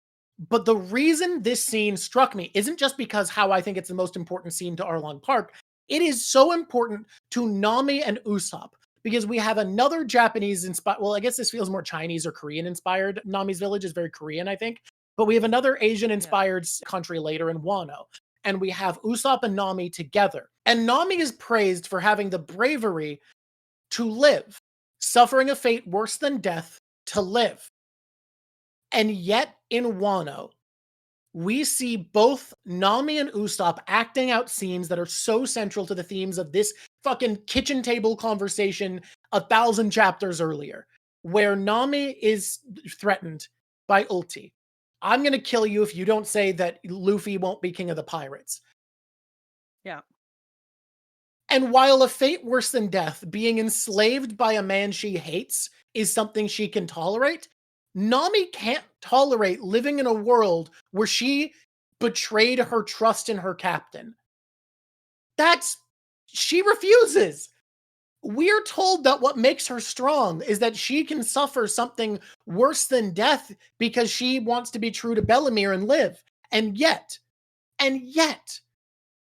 But the reason this scene struck me isn't just because how I think it's the most important scene to Arlong Park. It is so important to Nami and Usopp because we have another Japanese inspired, well, I guess this feels more Chinese or Korean inspired. Nami's village is very Korean, I think. But we have another Asian inspired country later in Wano. And we have Usopp and Nami together. And Nami is praised for having the bravery to live, suffering a fate worse than death to live. And yet in Wano, we see both Nami and Usopp acting out scenes that are so central to the themes of this fucking kitchen table conversation 1,000 chapters earlier, where Nami is threatened by Ulti. I'm going to kill you if you don't say that Luffy won't be king of the pirates. Yeah. And while a fate worse than death, being enslaved by a man she hates, is something she can tolerate, Nami can't tolerate living in a world where she betrayed her trust in her captain. She refuses. We're told that what makes her strong is that she can suffer something worse than death because she wants to be true to Bellemere and live. And yet,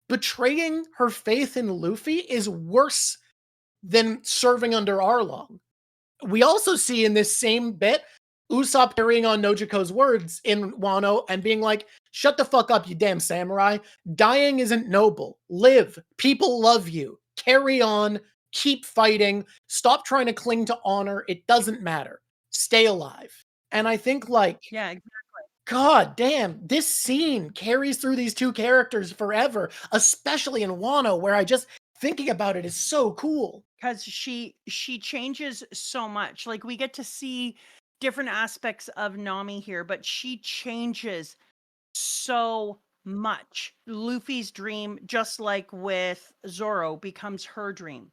betraying her faith in Luffy is worse than serving under Arlong. We also see in this same bit, Usopp carrying on Nojiko's words in Wano and being like, shut the fuck up, you damn samurai. Dying isn't noble. Live. People love you. Carry on. Keep fighting. Stop trying to cling to honor. It doesn't matter. Stay alive. And I think yeah, exactly. God damn, this scene carries through these two characters forever, especially in Wano, where I just thinking about it is so cool. Because she changes so much. Like, we get to see different aspects of Nami here, but she changes so much. Luffy's dream, just like with Zoro, becomes her dream.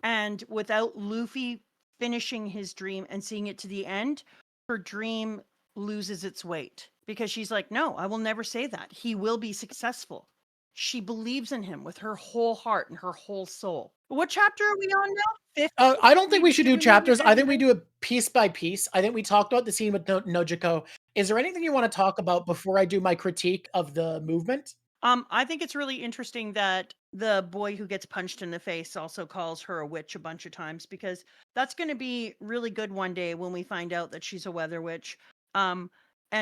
And without Luffy finishing his dream and seeing it to the end, her dream loses its weight because she's like, no, I will never say that. He will be successful. She believes in him with her whole heart and her whole soul. What chapter are we on now? 50? I don't think we should do chapters. I think we do it piece by piece. I think we talked about the scene with Nojiko. Is there anything you want to talk about before I do my critique of the movement? I think it's really interesting that the boy who gets punched in the face also calls her a witch a bunch of times, because that's going to be really good one day when we find out that she's a weather witch. And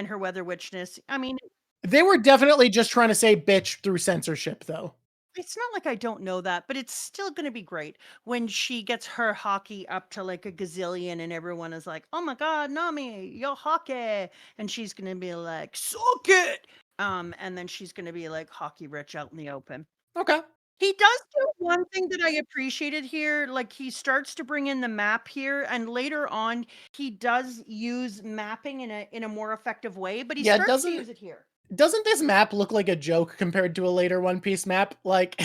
her weather witchness. I mean, they were definitely just trying to say bitch through censorship, though. It's not like I don't know that, but it's still going to be great when she gets her hockey up to like a gazillion and everyone is like, oh my God, Nami, your hockey. And she's going to be like, suck it. And then she's going to be like hockey rich out in the open. Okay. He does do one thing that I appreciated here. Like, he starts to bring in the map here, and later on, he does use mapping in a more effective way, but he starts to use it here. Doesn't this map look like a joke compared to a later One Piece map? Like,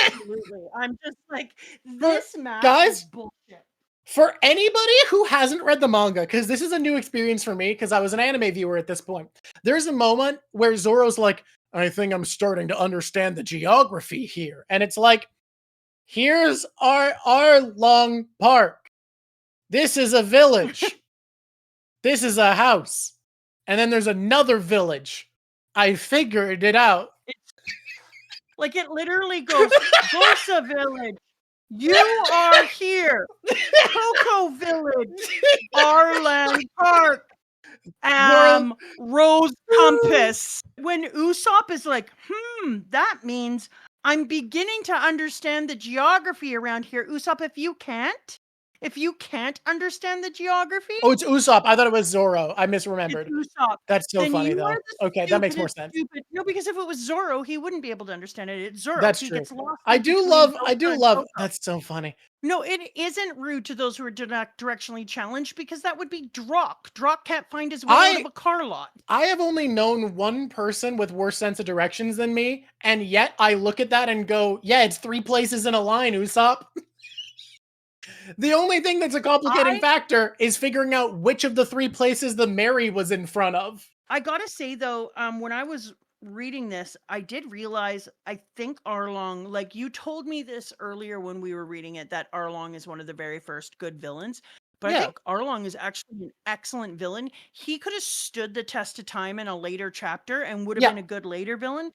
absolutely. I'm just like, this map is bullshit. For anybody who hasn't read the manga, because this is a new experience for me, because I was an anime viewer at this point, there's a moment where Zoro's like, I think I'm starting to understand the geography here. And it's like, here's our Arlong Park. This is a village. This is a house. And then there's another village. I figured it out. Like, it literally goes, Bosa Village, you are here. Cocoa Village, Arlong Park, Rose Compass. When Usopp is like, that means I'm beginning to understand the geography around here. Usopp, if you can't understand the geography. Oh, it's Usopp. I thought it was Zoro. I misremembered. It's Usopp. That's so funny, though. Okay, that makes more sense. No, because if it was Zoro, he wouldn't be able to understand it. It's Zoro. That's he true. Gets lost I do love. That's so funny. No, it isn't rude to those who are directionally challenged, because that would be Drawk. Drawk can't find his way out of a car lot. I have only known one person with worse sense of directions than me, and yet I look at that and go, yeah, it's 3 places in a line, Usopp. The only thing that's a complicating factor is figuring out which of the 3 places the Mary was in front of. I gotta say, though, when I was reading this, I did realize, I think Arlong, like you told me this earlier when we were reading it, that Arlong is one of the very first good villains. But I Yeah. think Arlong is actually an excellent villain. He could have stood the test of time in a later chapter and would have Yeah. been a good later villain.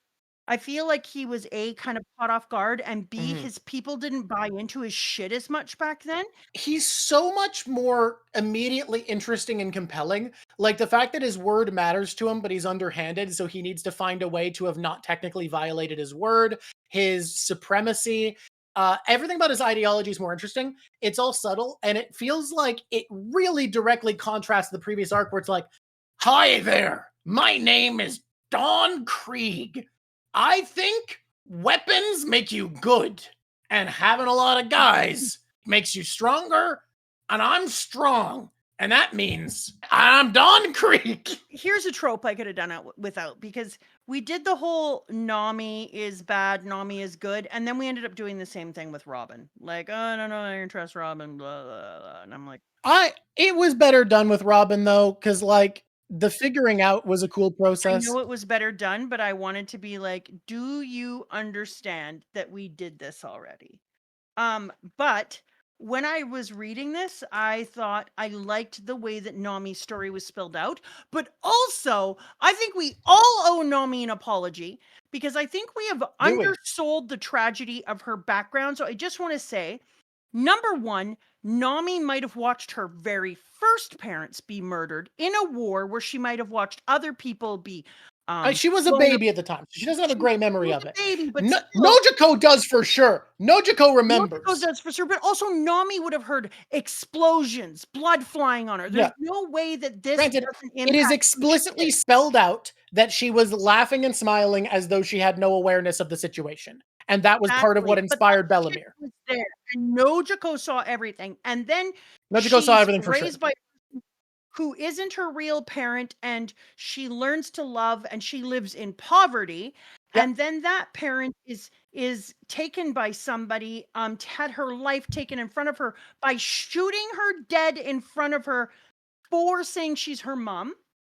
I feel like he was A, kind of caught off guard, and B, Mhm. his people didn't buy into his shit as much back then. He's so much more immediately interesting and compelling. Like the fact that his word matters to him, but he's underhanded, so he needs to find a way to have not technically violated his word, his supremacy. Everything about his ideology is more interesting. It's all subtle, and it feels like it really directly contrasts the previous arc where it's like, hi there, my name is Don Krieg. I think weapons make you good, and having a lot of guys makes you stronger, and I'm strong, and that means I'm Don Krieg. Here's a trope I could have done it without, because we did the whole Nami is bad, Nami is good, and then we ended up doing the same thing with Robin. Like, oh, no, I don't trust Robin, blah, blah, blah. And I'm like, It was better done with Robin though, because like the figuring out was a cool I process. know it was better done, but I wanted to be like, do you understand that we did this already? But when I was reading this, I thought I liked the way that Nami's story was spelled out. But also, I think we all owe Nami an apology, because I think we have Do we? undersold the tragedy of her background. So I just want to say, number one, Nami might have watched her very first parents be murdered in a war where she might have watched other people be She was a blown up. baby at the time, so she doesn't have a She great memory was of a it. baby, but No, still, Nojiko does for sure. Nojiko remembers. Nojiko does for sure, but also Nami would have heard explosions, blood flying on her. There's Yeah. no way that this Granted, doesn't it is impact who she explicitly is. spelled out that she was laughing and smiling as though she had no awareness of the situation. And that was part of what Exactly, but that inspired shit Bellamere. was there, and Nojiko saw everything, and then Nojiko saw she's everything for sure. raised by who isn't her real parent, and she learns to love, and she lives in poverty. Yep. And then that parent is taken by somebody, had her life taken in front of her by shooting her dead in front of her for saying she's her mom,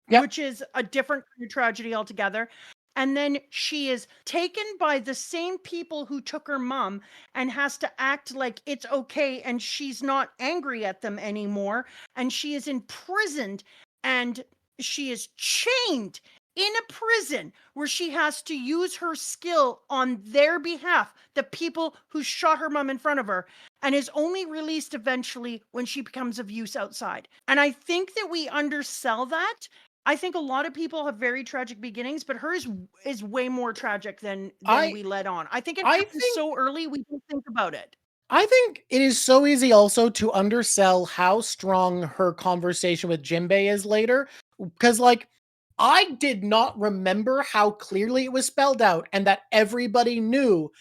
Yep. which is a different kind of tragedy altogether. And then she is taken by the same people who took her mom and has to act like it's okay, and she's not angry at them anymore. And she is imprisoned, and she is chained in a prison where she has to use her skill on their behalf, the people who shot her mom in front of her, and is only released eventually when she becomes of use outside. And I think that we undersell that. I think a lot of people have very tragic beginnings, but hers is way more tragic than we let on. I think it happens so early we don't think about it. I think it is so easy also to undersell how strong her conversation with Jinbei is later. Because, like, I did not remember how clearly it was spelled out and that everybody knew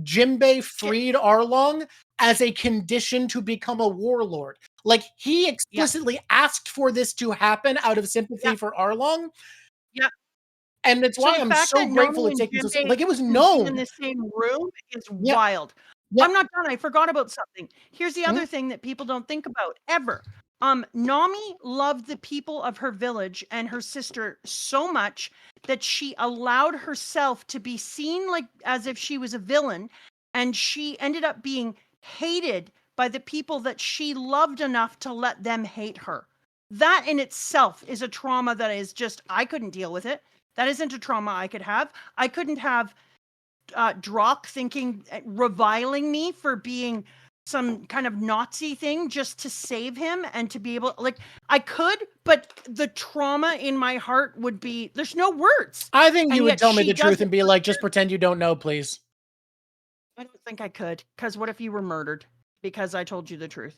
Jinbei freed Arlong as a condition to become a warlord. Like, he explicitly asked for this to happen out of sympathy for Arlong. Yeah. And it's why I'm so grateful it's taking so, like, it was known in the same room is wild. I'm not done. I forgot about something. Here's the other thing that people don't think about ever. Nami loved the people of her village and her sister so much that she allowed herself to be seen like as if she was a villain, and she ended up being hated by the people that she loved enough to let them hate her. That in itself is a trauma that is just, I couldn't deal with it. That isn't a trauma I could have. I couldn't have Drawk reviling me for being some kind of Nazi thing just to save him and to be able, like, I could, but the trauma in my heart would be, there's no words. I think you would tell me the truth and be like, just pretend you don't know, please. I don't think I could, because what if you were murdered because I told you the truth?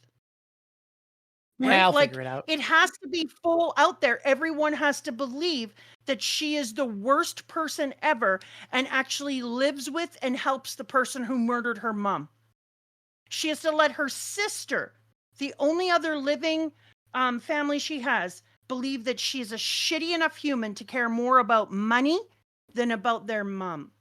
Right? I'll figure it out. It has to be full out there. Everyone has to believe that she is the worst person ever and actually lives with and helps the person who murdered her mom. She has to let her sister, the only other living family she has, believe that she's a shitty enough human to care more about money than about their mom.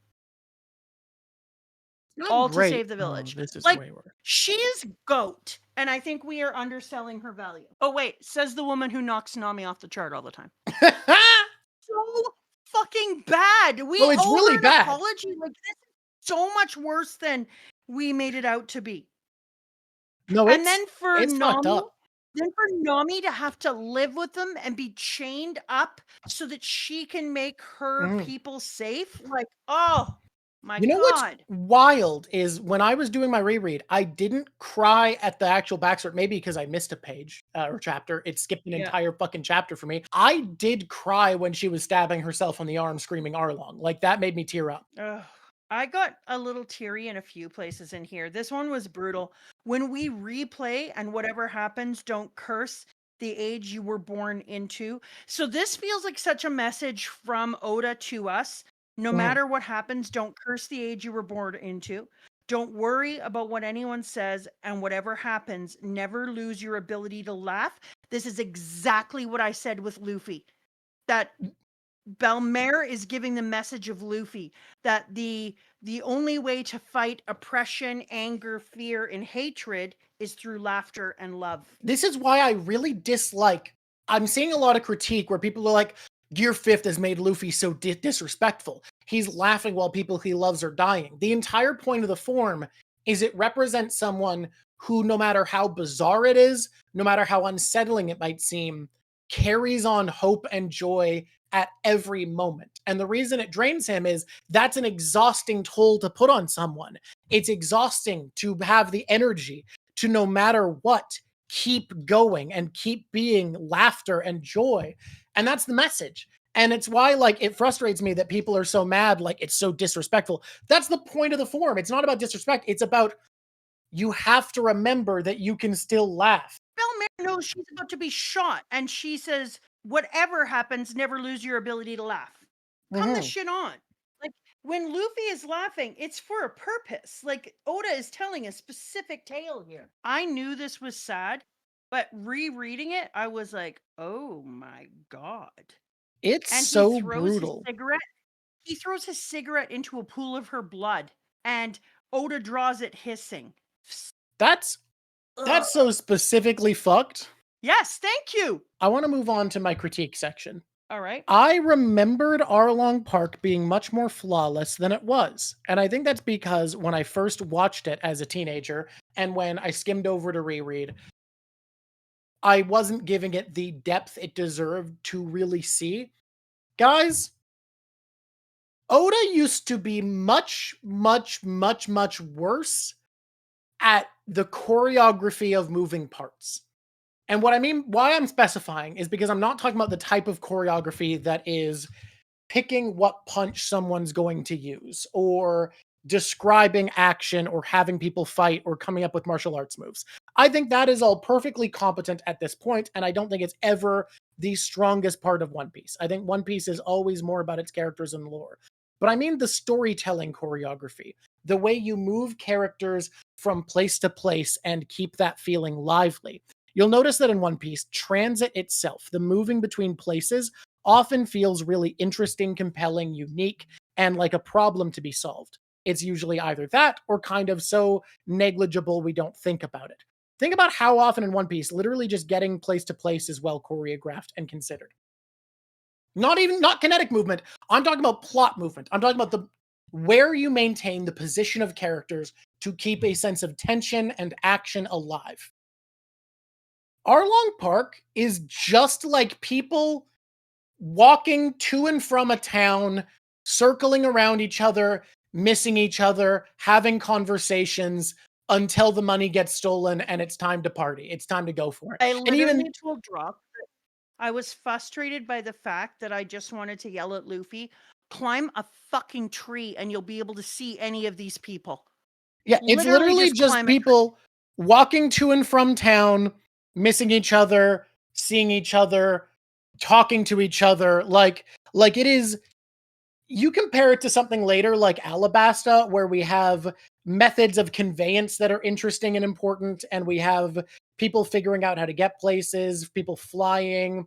All to save the village. This is like, way worse. She is GOAT, and I think we are underselling her value. Oh, wait, says the woman who knocks Nami off the chart all the time. So fucking bad. We Well, it's owe really her an bad. apology. Like, this is so much worse than we made it out to be. No, And then for it's fucked Nami, up. to have to live with them and be chained up so that she can make her Mhm. people safe. Like, oh my You know what's God. wild is when I was doing my reread, I didn't cry at the actual backstory, maybe because I missed a page or chapter. It skipped an Yeah. entire fucking chapter for me. I did cry when she was stabbing herself on the arm, screaming Arlong. Like, that made me tear up. Ugh. I got a little teary in a few places in here. This one was brutal. When we replay and whatever happens, don't curse the age you were born into. So this feels like such a message from Oda to us. No Mhm. matter what happens, don't curse the age you were born into. Don't worry about what anyone says, and whatever happens, never lose your ability to laugh. This is exactly what I said with Luffy. That Belmer is giving the message of Luffy that the only way to fight oppression, anger, fear, and hatred is through laughter and love. This is why I really dislike. I'm seeing a lot of critique where people are like, Gear 5th has made Luffy so disrespectful. He's laughing while people he loves are dying. The entire point of the form is it represents someone who, no matter how bizarre it is, no matter how unsettling it might seem, carries on hope and joy at every moment. And the reason it drains him is that's an exhausting toll to put on someone. It's exhausting to have the energy to, no matter what, keep going and keep being laughter and joy. And that's the message. And it's why, like, it frustrates me that people are so mad, like, it's so disrespectful. That's the point of the form. It's not about disrespect. It's about, you have to remember that you can still laugh. Belmer knows she's about to be shot, and she says, whatever happens, never lose your ability to laugh. Come the Mhm. shit on. Like, when Luffy is laughing, it's for a purpose. Like, Oda is telling a specific tale here. I knew this was sad, but rereading it, I was like, oh my God. It's And he so throws his brutal. cigarette. He throws his cigarette into a pool of her blood, and Oda draws it hissing. That's Ugh. so specifically fucked. Yes, thank you. I want to move on to my critique section. All right. I remembered Arlong Park being much more flawless than it was. And I think that's because when I first watched it as a teenager and when I skimmed over to reread, I wasn't giving it the depth it deserved to really see. Guys, Oda used to be much, much, much, much worse at the choreography of moving parts. And what I mean, why I'm specifying is because I'm not talking about the type of choreography that is picking what punch someone's going to use, or describing action, or having people fight, or coming up with martial arts moves. I think that is all perfectly competent at this point, and I don't think it's ever the strongest part of One Piece. I think One Piece is always more about its characters and lore. But I mean the storytelling choreography, the way you move characters from place to place and keep that feeling lively. You'll notice that in One Piece, transit itself, the moving between places, often feels really interesting, compelling, unique, and like a problem to be solved. It's usually either that or kind of so negligible we don't think about it. Think about how often in One Piece, literally just getting place to place is well choreographed and considered. Not kinetic movement. I'm talking about plot movement. I'm talking about the where you maintain the position of characters to keep a sense of tension and action alive. Arlong Park is just like people walking to and from a town, circling around each other, missing each other, having conversations until the money gets stolen and it's time to party. It's time to go for it. I And even literally told Drawk that I was frustrated by the fact that I just wanted to yell at Luffy, climb a fucking tree and you'll be able to see any of these people. yeah, it's literally just climb a tree. people walking to and from town, missing each other, seeing each other, talking to each other. Like it is. You compare it to something later like Alabasta, where we have methods of conveyance that are interesting and important, and we have people figuring out how to get places, people flying,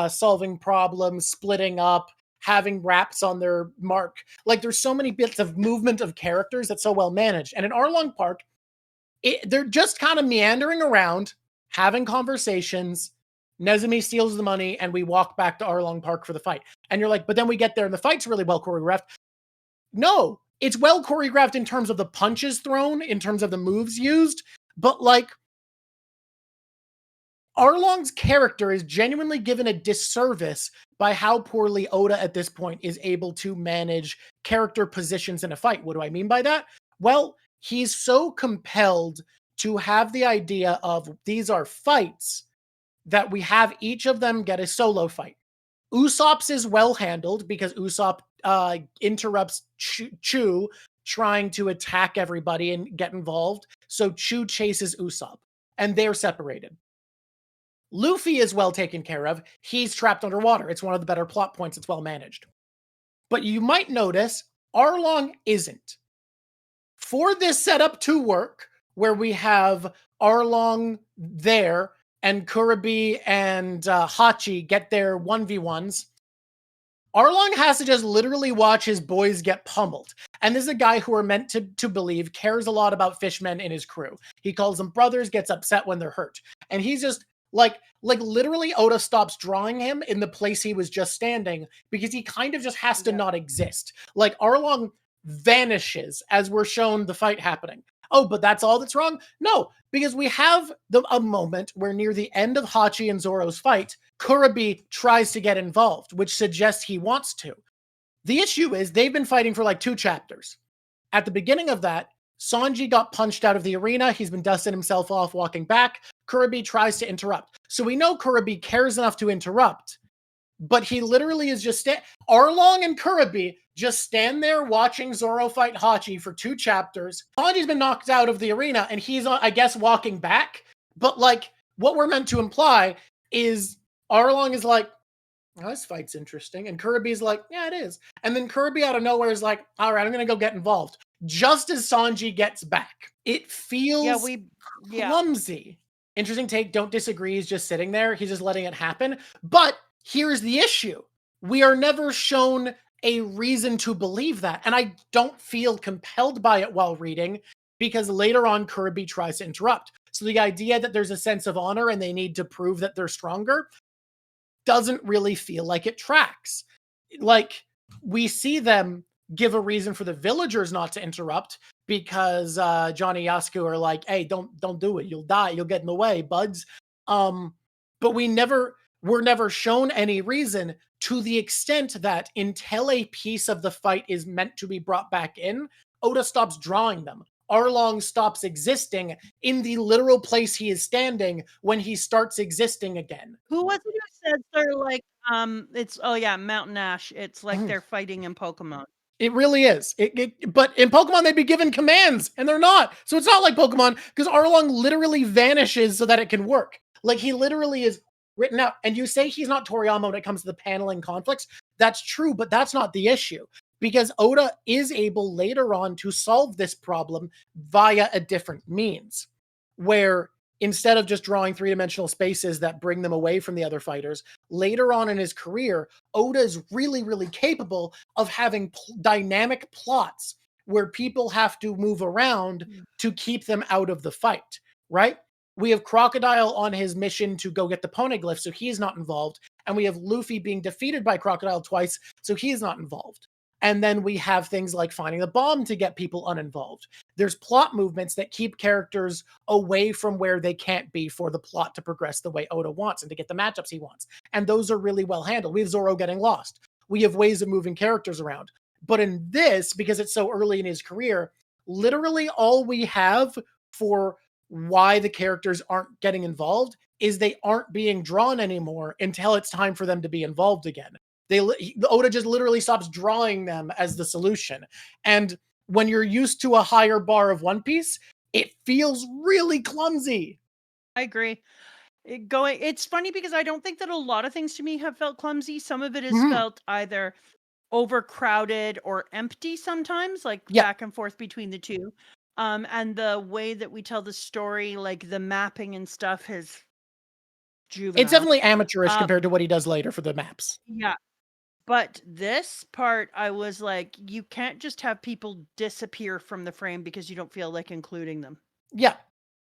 solving problems, splitting up, having raps on their mark. Like, there's so many bits of movement of characters that's so well managed. And in Arlong Park, they're just kind of meandering around, having conversations, Nezumi steals the money, and we walk back to Arlong Park for the fight. And you're like, but then we get there and the fight's really well choreographed. No, it's well choreographed in terms of the punches thrown, in terms of the moves used, but like Arlong's character is genuinely given a disservice by how poorly Oda at this point is able to manage character positions in a fight. What do I mean by that? Well, he's so compelled to have the idea of these are fights that we have each of them get a solo fight. Usopp's is well handled because Usopp interrupts Chu trying to attack everybody and get involved. So Chu chases Usopp and they're separated. Luffy is well taken care of. He's trapped underwater. It's one of the better plot points. It's well managed. But you might notice Arlong isn't. For this setup to work, where we have Arlong there and Kurobe and Hachi get their 1v1s, Arlong has to just literally watch his boys get pummeled. And this is a guy who we're meant to believe cares a lot about fishmen in his crew. He calls them brothers, gets upset when they're hurt. And he's just like literally Oda stops drawing him in the place he was just standing because he kind of just has to not exist. Like Arlong vanishes as we're shown the fight happening. Oh, but that's all that's wrong? No, because we have a moment where near the end of Hachi and Zoro's fight, Kurobe tries to get involved, which suggests he wants to. The issue is they've been fighting for like 2 chapters. At the beginning of that, Sanji got punched out of the arena. He's been dusting himself off walking back. Kurobe tries to interrupt. So we know Kurobe cares enough to interrupt, but he literally is just Arlong and Kurobe just stand there watching Zoro fight Hachi for 2 chapters. Sanji's been knocked out of the arena and he's, I guess, walking back. But like what we're meant to imply is Arlong is like, oh, this fight's interesting. And Kurobe's like, yeah, it is. And then Kurobe out of nowhere is like, all right, I'm going to go get involved. Just as Sanji gets back. It feels clumsy. Interesting take. Don't disagree. He's just sitting there. He's just letting it happen. But here's the issue. We are never shown a reason to believe that. And I don't feel compelled by it while reading because later on Kurobe tries to interrupt. So the idea that there's a sense of honor and they need to prove that they're stronger doesn't really feel like it tracks. Like we see them give a reason for the villagers not to interrupt because Johnny Yasuku are like, hey, don't do it. You'll die. You'll get in the way, buds. But we're never shown any reason to the extent that until a piece of the fight is meant to be brought back in, Oda stops drawing them. Arlong stops existing in the literal place he is standing when he starts existing again. Who was it who said they're like, it's, oh yeah, Mountain Ash. It's like they're fighting in Pokemon. It really is. But in Pokemon, they'd be given commands, and they're not. So it's not like Pokemon, because Arlong literally vanishes so that it can work. Like, he literally is written out. And you say he's not Toriyama when it comes to the paneling conflicts. That's true, but that's not the issue. Because Oda is able later on to solve this problem via a different means. Where instead of just drawing 3-dimensional spaces that bring them away from the other fighters, later on in his career, Oda is really, really capable of having dynamic plots where people have to move around to keep them out of the fight, right? We have Crocodile on his mission to go get the Poneglyph, so he's not involved. And we have Luffy being defeated by Crocodile twice, so he's not involved. And then we have things like finding the bomb to get people uninvolved. There's plot movements that keep characters away from where they can't be for the plot to progress the way Oda wants and to get the matchups he wants. And those are really well handled. We have Zoro getting lost. We have ways of moving characters around. But in this, because it's so early in his career, literally all we have for why the characters aren't getting involved is they aren't being drawn anymore until it's time for them to be involved again. Oda just literally stops drawing them as the solution. And when you're used to a higher bar of One Piece, it feels really clumsy. I agree. It's funny because I don't think that a lot of things to me have felt clumsy. Some of it has felt either overcrowded or empty sometimes, like back and forth between the two. And the way that we tell the story, like the mapping and stuff, is juvenile. It's definitely amateurish compared to what he does later for the maps. Yeah. But this part, I was like, you can't just have people disappear from the frame because you don't feel like including them. Yeah.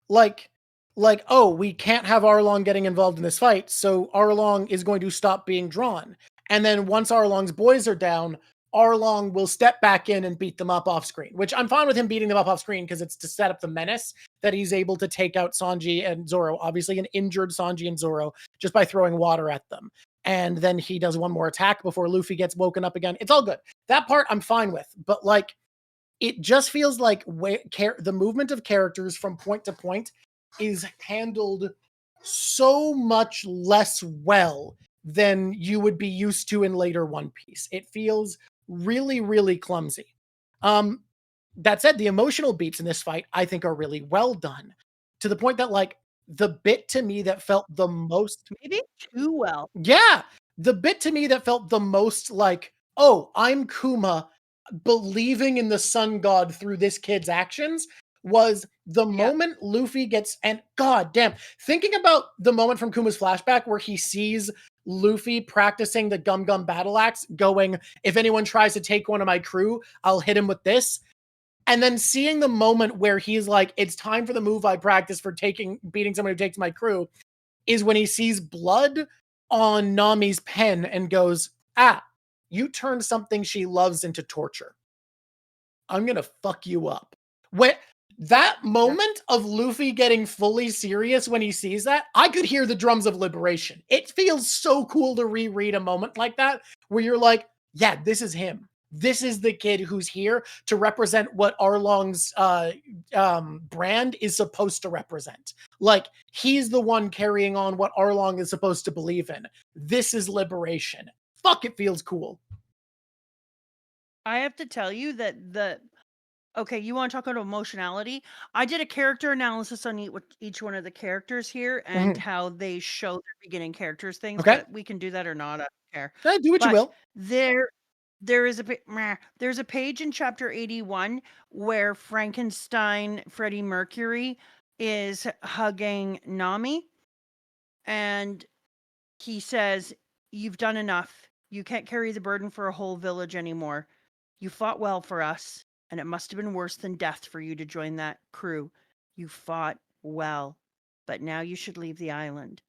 Like like, oh, we can't have Arlong getting involved in this fight, so Arlong is going to stop being drawn. And then once Arlong's boys are down, Arlong will step back in and beat them up off screen, which I'm fine with him beating them up off screen because it's to set up the menace that he's able to take out Sanji and Zoro, obviously an injured Sanji and Zoro, just by throwing water at them. And then he does one more attack before Luffy gets woken up again. It's all good. That part I'm fine with. But like, it just feels like the movement of characters from point to point is handled so much less well than you would be used to in later One Piece. It feels really, really clumsy. That said, the emotional beats in this fight, I think, are really well done, to the point that, like, the bit to me that felt the most... Maybe too well. Yeah! The bit to me that felt the most like, oh, I'm Kuma believing in the sun god through this kid's actions was the moment Luffy gets... And god damn, thinking about the moment from Kuma's flashback where he sees Luffy practicing the Gum Gum battle axe, going, if anyone tries to take one of my crew, I'll hit him with this. And then seeing the moment where he's like, it's time for the move I practice for beating someone who takes my crew, is when he sees blood on Nami's pen and goes, ah, you turned something she loves into torture. I'm gonna fuck you up. When that moment of Luffy getting fully serious when he sees that, I could hear the drums of liberation. It feels so cool to reread a moment like that, where you're like, yeah, this is him. This is the kid who's here to represent what Arlong's brand is supposed to represent. Like, he's the one carrying on what Arlong is supposed to believe in. This is liberation. Fuck, it feels cool. I have to tell you that okay, you want to talk about emotionality? I did a character analysis on each one of the characters here and how they show their beginning characters things, Okay. but we can do that or not. I don't care. Do what you will. There's a page in chapter 81 where Frankenstein Freddie Mercury is hugging Nami, and he says, "You've done enough. You can't carry the burden for a whole village anymore. You fought well for us, and it must have been worse than death for you to join that crew. You fought well, but now you should leave the island."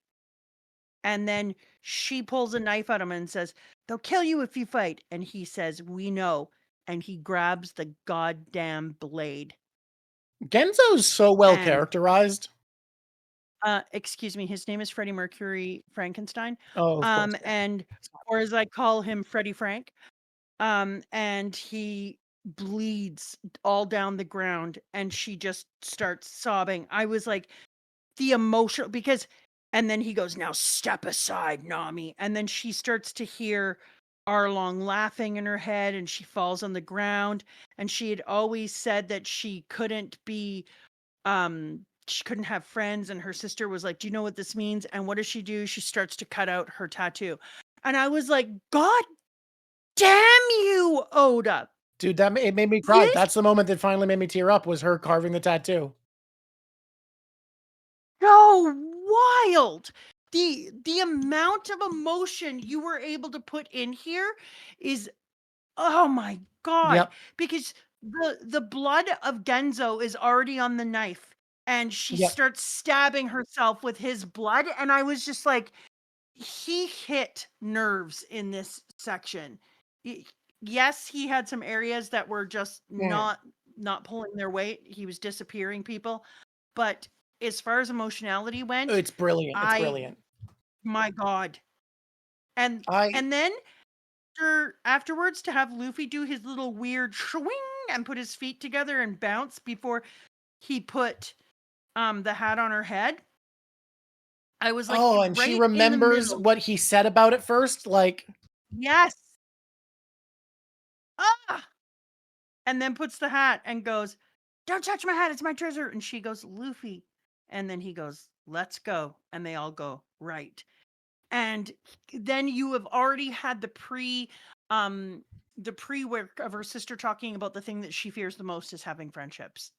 And then she pulls a knife at him and says, "They'll kill you if you fight." And he says, "We know." And he grabs the goddamn blade. Genzo's so well characterized. Excuse me, his name is Freddie Mercury Frankenstein. Oh, of course. And, or as I call him, Freddie Frank. And he bleeds all down the ground and she just starts sobbing. I was like, the emotional, because, and then he goes, "Now step aside, Nami." And then she starts to hear Arlong laughing in her head and she falls on the ground. And she had always said that she couldn't have friends. And her sister was like, "Do you know what this means?" And what does she do? She starts to cut out her tattoo. And I was like, God damn you, Oda. Dude, it made me cry. That's the moment that finally made me tear up, was her carving the tattoo. So wild. The amount of emotion you were able to put in here is, oh my god. Yep. Because the blood of Genzo is already on the knife and she starts stabbing herself with his blood, and I was just like, he hit nerves in this section. Yes, he had some areas that were just not pulling their weight. He was disappearing people, but as far as emotionality went, it's brilliant. It's brilliant. My god. And then afterwards, to have Luffy do his little weird swing and put his feet together and bounce before he put the hat on her head. I was like, oh, and right, she remembers what he said about it first, like, yes. And then puts the hat and goes, "Don't touch my hat, it's my treasure." And she goes, "Luffy." And then he goes, "Let's go." And they all go, "Right." And then you have already had the pre-work of her sister talking about the thing that she fears the most is having friendships.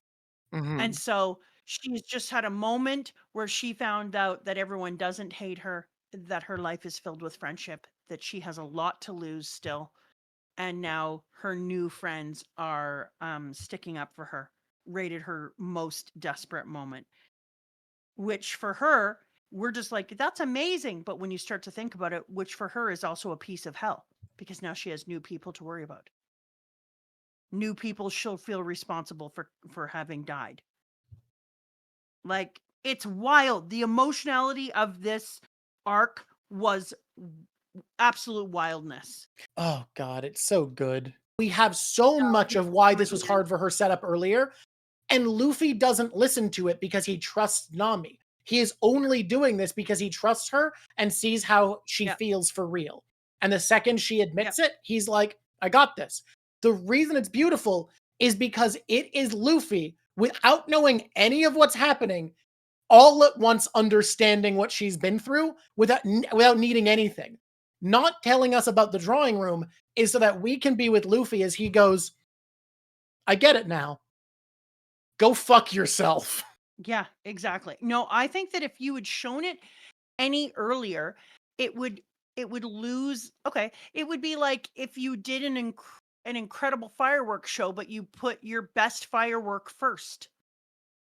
And so she's just had a moment where she found out that everyone doesn't hate her, that her life is filled with friendship, that she has a lot to lose still. And now her new friends are sticking up for her, rated her most desperate moment. which for her, we're just like, that's amazing. But when you start to think about it, which for her is also a piece of hell, because now she has new people to worry about. New people she'll feel responsible for having died. Like, it's wild. The emotionality of this arc was absolute wildness. Oh God, it's so good. We have so Yeah, much it of why this really was is. hard for her set up earlier, and Luffy doesn't listen to it because he trusts Nami. He is only doing this because he trusts her and sees how she Yeah, feels for real. And the second she yeah, admits it, he's like, I got this. The reason it's beautiful is because it is Luffy, without knowing any of what's happening, all at once understanding what she's been through without needing anything. Not telling us about the drawing room is so that we can be with Luffy as he goes, I get it now. Go fuck yourself. yeah, exactly. No, I think that if you had shown it any earlier, it would lose. Okay, it would be like if you did an incredible fireworks show, but you put your best firework first.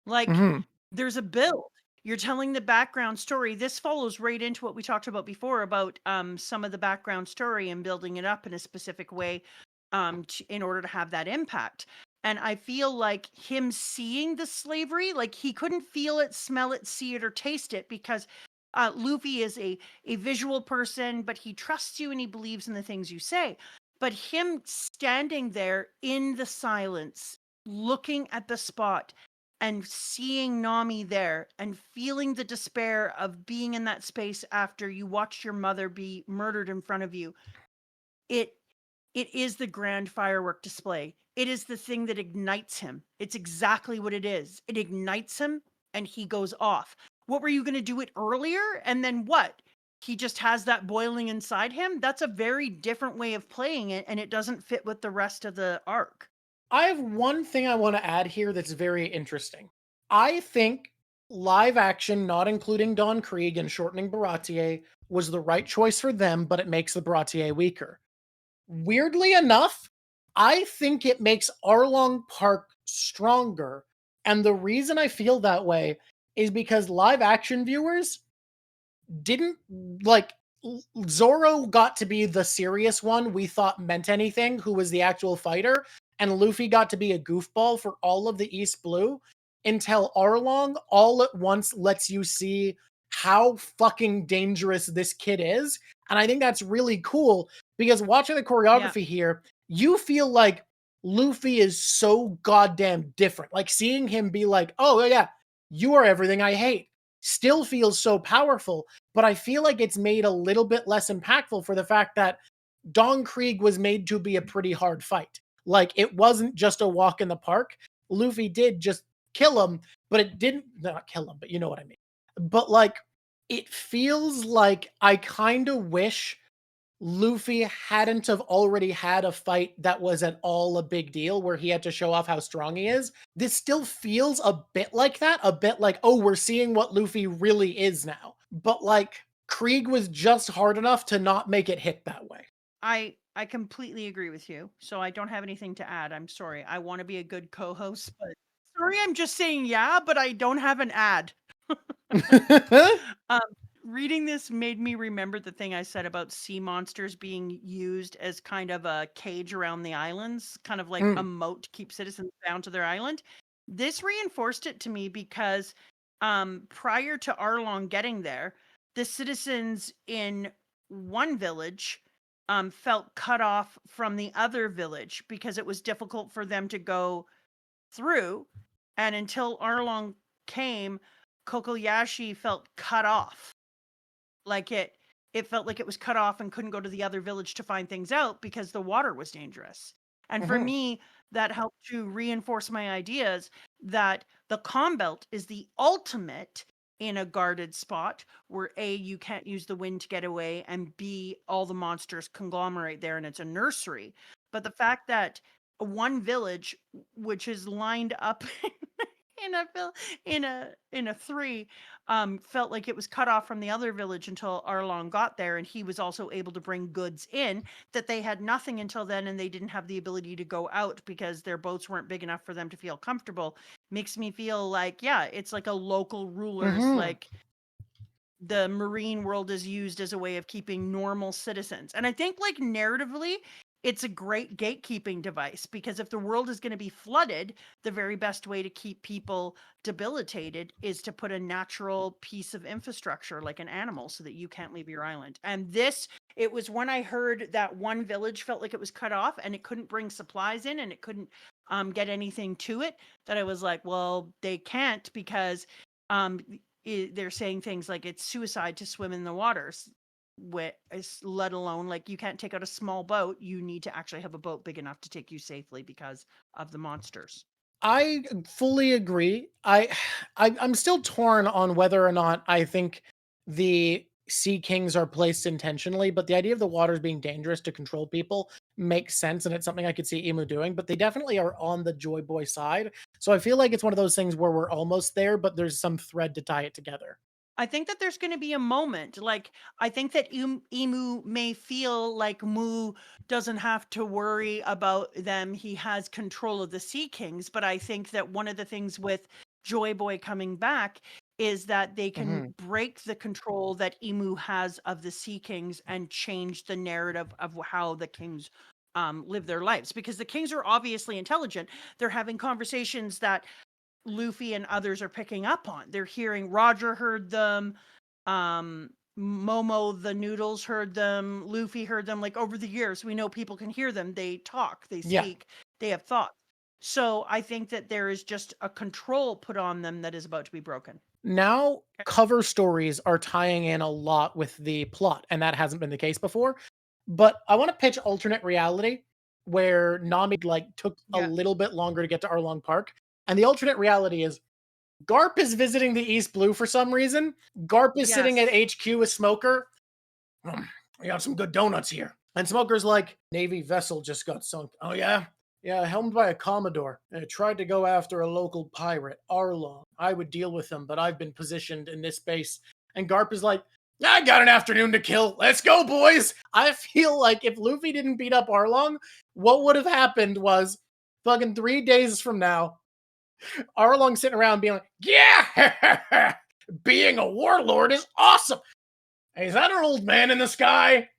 Like, Mhm. there's a build. You're telling the background story. This follows right into what we talked about before about some of the background story and building it up in a specific way in order to have that impact. And I feel like him seeing the slavery, like he couldn't feel it, smell it, see it, or taste it because Luffy is a visual person, but he trusts you and he believes in the things you say. But him standing there in the silence, looking at the spot and seeing Nami there and feeling the despair of being in that space after you watched your mother be murdered in front of you, it it is the grand firework display. It is the thing that ignites him. It's exactly what it is. It ignites him and he goes off. What were you going to do it earlier? And then what? He just has that boiling inside him? That's a very different way of playing it, and it doesn't fit with the rest of the arc. I have one thing I want to add here that's very interesting. I think live action, not including Don Krieg and shortening Baratier, was the right choice for them, but it makes the Baratier weaker. Weirdly enough, I think it makes Arlong Park stronger. And the reason I feel that way is because live action viewers didn't like Zoro got to be the serious one we thought meant anything, who was the actual fighter, and Luffy got to be a goofball for all of the East Blue until Arlong all at once lets you see how fucking dangerous this kid is. And I think that's really cool because watching the Yeah. choreography here, you feel like Luffy is so goddamn different. Like seeing him be like, oh yeah, you are everything I hate, still feels so powerful, but I feel like it's made a little bit less impactful for the fact that Don Krieg was made to be a pretty hard fight. Like, it wasn't just a walk in the park. Luffy did just kill him, but it didn't, not kill him, but you know what I mean. But like, it feels like I kind of wish Luffy hadn't have already had a fight that was at all a big deal where he had to show off how strong he is. This still feels a bit like that, a bit like, oh, we're seeing what Luffy really is now. But like, Krieg was just hard enough to not make it hit that way. I completely agree with you. So I don't have anything to add. I'm sorry. I want to be a good co-host, but sorry, I'm just saying yeah, but I don't have an ad. Um, reading this made me remember the thing I said about sea monsters being used as kind of a cage around the islands, kind of like a Mm, moat to keep citizens down to their island. This reinforced it to me because prior to Arlong getting there, the citizens in one village felt cut off from the other village because it was difficult for them to go through. And until Arlong came, Kokoyashi felt cut off. Like it felt like it was cut off and couldn't go to the other village to find things out because the water was dangerous. And for mhm, me, that helped to reinforce my ideas that the calm belt is the ultimate in a guarded spot where A, you can't use the wind to get away, and B, all the monsters conglomerate there and it's a nursery. But the fact that one village, which is lined up in a 3, felt like it was cut off from the other village until Arlong got there, and he was also able to bring goods in, that they had nothing until then, and they didn't have the ability to go out because their boats weren't big enough for them to feel comfortable. Makes me feel like, yeah, it's like a local ruler's, Mhm. like, the marine world is used as a way of keeping normal citizens. And I think, like, narratively, it's a great gatekeeping device, because if the world is going to be flooded, the very best way to keep people debilitated is to put a natural piece of infrastructure like an animal so that you can't leave your island. And this, it was when I heard that one village felt like it was cut off and it couldn't bring supplies in and it couldn't get anything to it, that I was like, well, they can't, because um, they're saying things like it's suicide to swim in the waters, let alone, like, you can't take out a small boat. You need to actually have a boat big enough to take you safely because of the monsters. I fully agree. I'm still torn on whether or not I think the sea kings are placed intentionally, but the idea of the waters being dangerous to control people makes sense, and it's something I could see Emu doing. But they definitely are on the Joy Boy side, so I feel like it's one of those things where we're almost there, but there's some thread to tie it together. I think that there's going to be a moment. Like, I think that Emu may feel like Mu doesn't have to worry about them. He has control of the Sea Kings. But I think that one of the things with Joy Boy coming back is that they can Mhm. break the control that Emu has of the Sea Kings and change the narrative of how the Kings live their lives. Because the Kings are obviously intelligent. They're having conversations that Luffy and others are picking up on. They're hearing, Roger heard them, Momo the Noodles heard them, Luffy heard them. Like, over the years, we know people can hear them. They talk, they Yeah. speak, they have thoughts. So I think that there is just a control put on them that is about to be broken. Now, cover stories are tying in a lot with the plot, and that hasn't been the case before. But I want to pitch alternate reality where Nami like took a Yeah. little bit longer to get to Arlong Park. And the alternate reality is Garp is visiting the East Blue for some reason. Garp is sitting at Yes. HQ with Smoker. We got some good donuts here. And Smoker's like, Navy vessel just got sunk. Oh, yeah? Yeah, helmed by a Commodore. And it tried to go after a local pirate, Arlong. I would deal with them, but I've been positioned in this base. And Garp is like, I got an afternoon to kill. Let's go, boys. I feel like if Luffy didn't beat up Arlong, what would have happened was fucking 3 days from now, Arlong sitting around being like, yeah, being a warlord is awesome. Hey, is that an old man in the sky?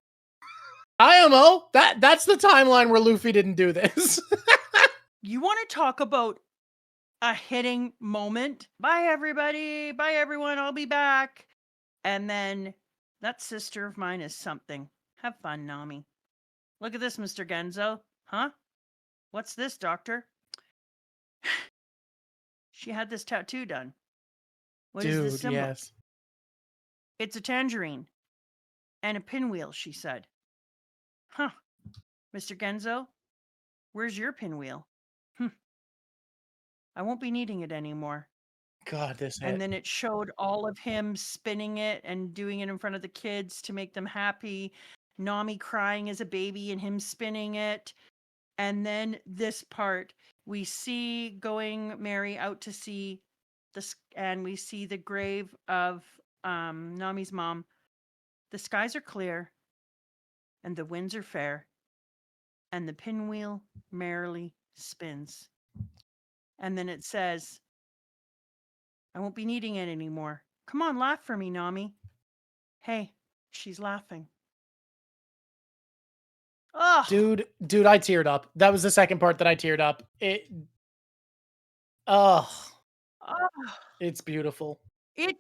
IMO. That's the timeline where Luffy didn't do this. You want to talk about a hitting moment? Bye, everybody. Bye, everyone. I'll be back. And then, that sister of mine is something. Have fun, Nami. Look at this, Mr. Genzo. Huh? What's this, doctor? She had this tattoo done. What is this Dude, symbol? yes. It's a tangerine and a pinwheel, she said. Huh. Mr. Genzo, where's your pinwheel? I won't be needing it anymore. God, this And hit. then it showed all of him spinning it and doing it in front of the kids to make them happy. Nami crying as a baby and him spinning it. And then this part, we see going Mary out to sea, and we see the grave of Nami's mom. The skies are clear, and the winds are fair, and the pinwheel merrily spins. And then it says, I won't be needing it anymore. Come on, laugh for me, Nami. Hey, she's laughing. Oh, Dude, I teared up. That was the second part that I teared up. Oh, oh. it's beautiful. It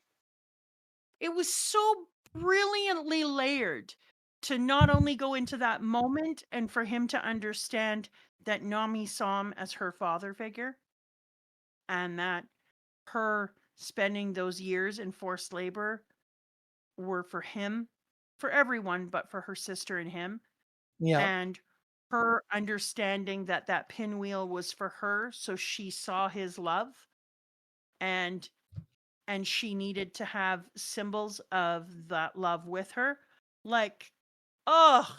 it was so brilliantly layered to not only go into that moment and for him to understand that Nami saw him as her father figure, and that her spending those years in forced labor were for him, for everyone, but for her sister and him, Yeah. and her understanding that that pinwheel was for her, so she saw his love, and she needed to have symbols of that love with her. Like, oh,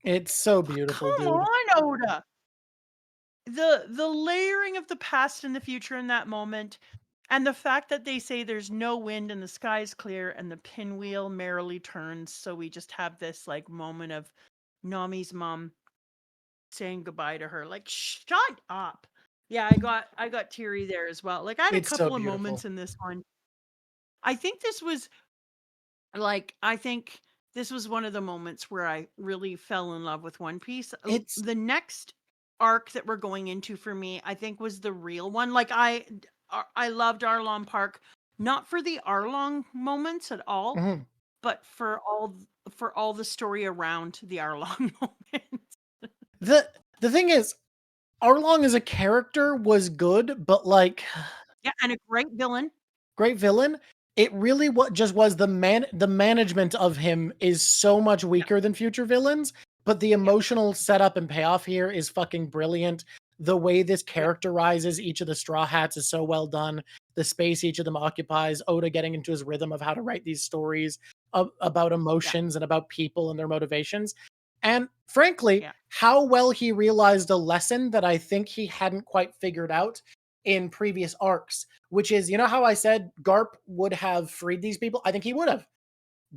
It's so beautiful, come dude. on, Oda. the layering of the past and the future in that moment, and the fact that they say there's no wind and the sky is clear and the pinwheel merrily turns, so we just have this like moment of Nami's mom saying goodbye to her. Like, shut up. Yeah, I got teary there as well. Like, I had a It's so couple of moments beautiful. in this one. I think this was I think this was one of the moments where I really fell in love with One Piece. It's The next arc that we're going into for me, I think was the real one. Like I loved Arlong Park, not for the Arlong moments at all, mhm. but for all the story around the Arlong moments. The thing is, Arlong as a character was good, but like Yeah, and a great villain. great villain. It really what just was the management of him is so much Yeah, weaker than future villains, but the yeah, emotional setup and payoff here is fucking brilliant. The way this yeah, characterizes each of the Straw Hats is so well done. The space each of them occupies, Oda getting into his rhythm of how to write these stories about yeah, emotions and about people and their motivations. And frankly, yeah, how well he realized a lesson that I think he hadn't quite figured out in previous arcs, which is, you know how I said Garp would have freed these people? I think he would have.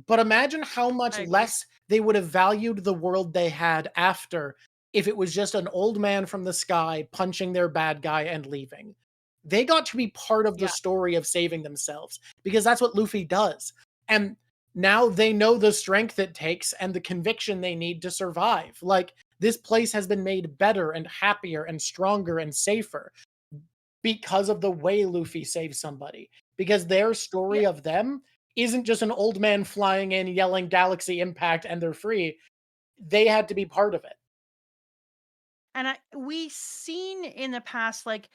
But imagine how much I agree. less they would have valued the world they had after if it was just an old man from the sky punching their bad guy and leaving. They got to be part of the Yeah, story of saving themselves because that's what Luffy does. And now they know the strength it takes and the conviction they need to survive. Like, this place has been made better and happier and stronger and safer because of the way Luffy saves somebody. Because their yeah. story of them isn't just an old man flying in, yelling galaxy impact, and they're free. They had to be part of it. And we seen in the past, like,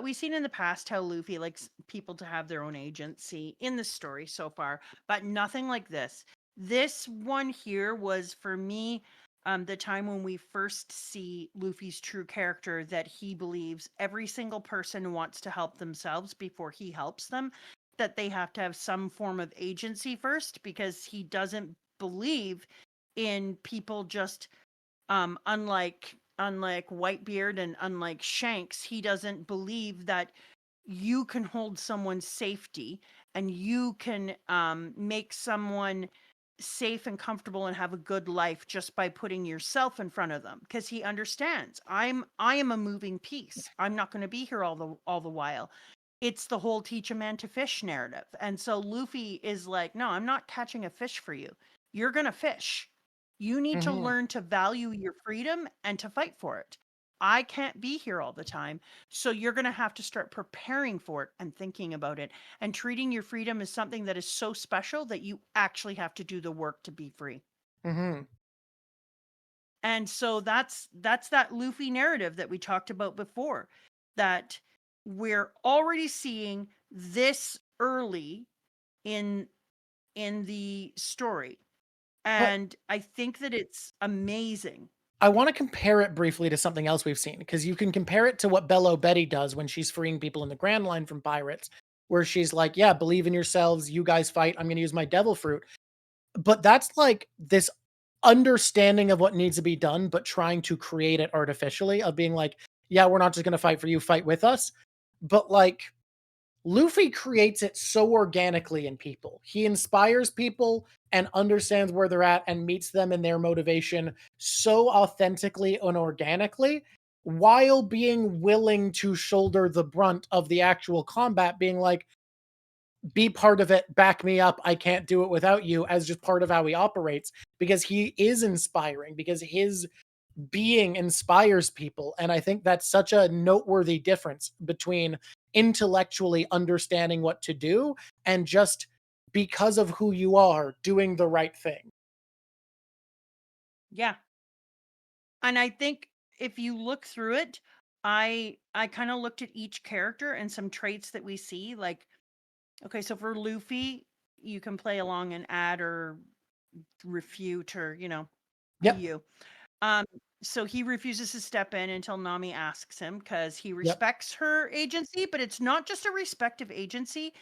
we seen in the past how Luffy likes people to have their own agency in the story so far, but nothing like this. This one here was for me, the time when we first see Luffy's true character, that he believes every single person wants to help themselves before he helps them, that they have to have some form of agency first, because he doesn't believe in people just unlike Whitebeard and unlike Shanks, he doesn't believe that you can hold someone's safety and you can make someone safe and comfortable and have a good life just by putting yourself in front of them, because he understands I am a moving piece. I'm not going to be here all the while. It's the whole teach a man to fish narrative. And so Luffy is like, no, I'm not catching a fish for you. You're going to fish. You need to Mhm, learn to value your freedom and to fight for it. I can't be here all the time. So you're going to have to start preparing for it and thinking about it and treating your freedom as something that is so special that you actually have to do the work to be free. mhm. And so that's that Luffy narrative that we talked about before, that we're already seeing this early in the story. But And I think that it's amazing. I want to compare it briefly to something else we've seen because you can compare it to what Bello Betty does when she's freeing people in the Grand Line from pirates, where she's like, "Yeah, believe in yourselves. You guys fight. I'm going to use my devil fruit." But that's like this understanding of what needs to be done, but trying to create it artificially, of being like, "Yeah, we're not just going to fight for you. Fight with us." But like, Luffy creates it so organically in people. He inspires people and understands where they're at and meets them in their motivation so authentically and organically, while being willing to shoulder the brunt of the actual combat, being like, be part of it, back me up. I can't do it without you, as just part of how he operates, because he is inspiring, because his being inspires people. And I think that's such a noteworthy difference between intellectually understanding what to do and just because of who you are doing the right thing. Yeah. And I think if you look through it, I kind of looked at each character and some traits that we see. Like, okay, so for Luffy, you can play along and add or refute, or be Yep. you. Um, so he refuses to step in until Nami asks him, because he Yep. respects her agency, but it's not just a respect of agency.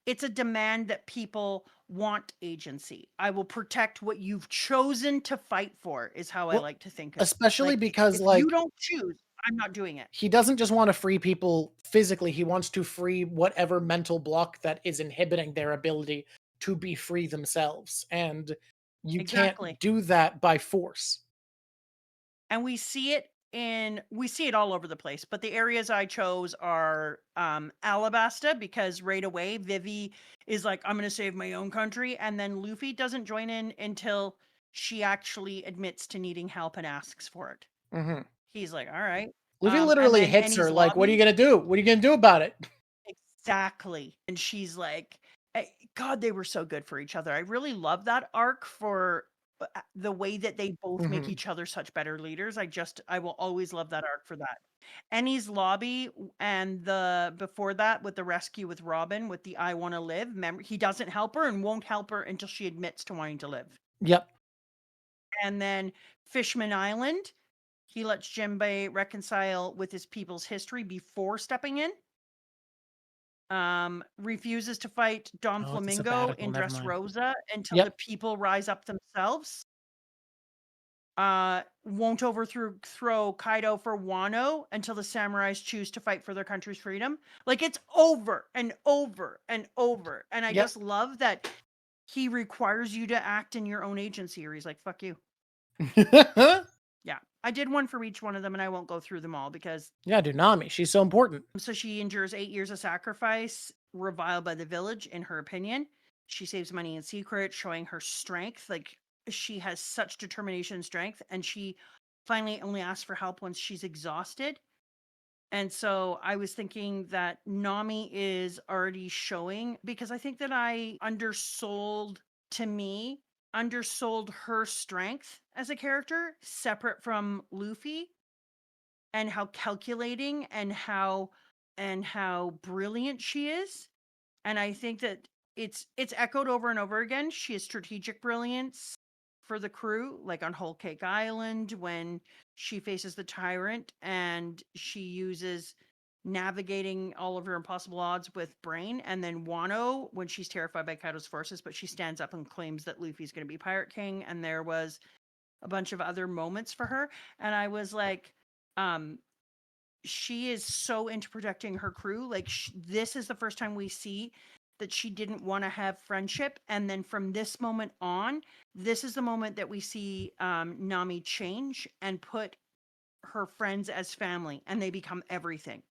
It's a demand that people want agency. I will protect what you've chosen to fight for, is how I Well, like to think of it. especially Like, because if you like don't choose, I'm not doing it. He doesn't just want to free people physically, he wants to free whatever mental block that is inhibiting their ability to be free themselves. And you can't Exactly. do that by force. And we see it all over the place, but the areas I chose are Alabasta, because right away Vivi is like, I'm gonna save my own country, and then Luffy doesn't join in until she actually admits to needing help and asks for it. Mhm. He's like, all right. Luffy And literally then hits her Eni's like, "What are you lobby. gonna do? What are you gonna do about it?" Exactly. And she's like, God, they were so good for each other. I really love that arc for the way that they both make Mhm. each other such better leaders. I will always love that arc for that. Eni's lobby and the before that with the rescue with Robin with the I want to live. Remember, he doesn't help her and won't help her until she admits to wanting to live. Yep. And then Fishman Island, he lets Jinbei reconcile with his people's history before stepping in. Refuses to fight Don Oh, it's a Flamingo sabbatical, in never mind. Dressrosa until the Yep. people rise up themselves. Won't throw Kaido for Wano until the samurais choose to fight for their country's freedom. Like, it's over and over and over. And I Yep. just love that he requires you to act in your own agency, or he's like, fuck you. Yeah. I did one for each one of them, and I won't go through them all because Yeah, dude, Nami, she's so important. so she endures 8 years of sacrifice, reviled by the village, in her opinion. She saves money in secret, showing her strength. Like, she has such determination and strength, and she finally only asks for help once she's exhausted. And so I was thinking that Nami is already showing, because I think that I undersold her strength as a character separate from Luffy, and how calculating and how brilliant she is. And I think that it's echoed over and over again. She has strategic brilliance for the crew, like on Whole Cake Island when she faces the tyrant and she uses navigating all of her impossible odds with brain. And then Wano when she's terrified by Kaido's forces, but she stands up and claims that Luffy's going to be Pirate King. And there was a bunch of other moments for her. And I was like, um, she is so into protecting her crew. Like, this is the first time we see that she didn't want to have friendship, and then from this moment on, this is the moment that we see Nami change and put her friends as family, and they become everything,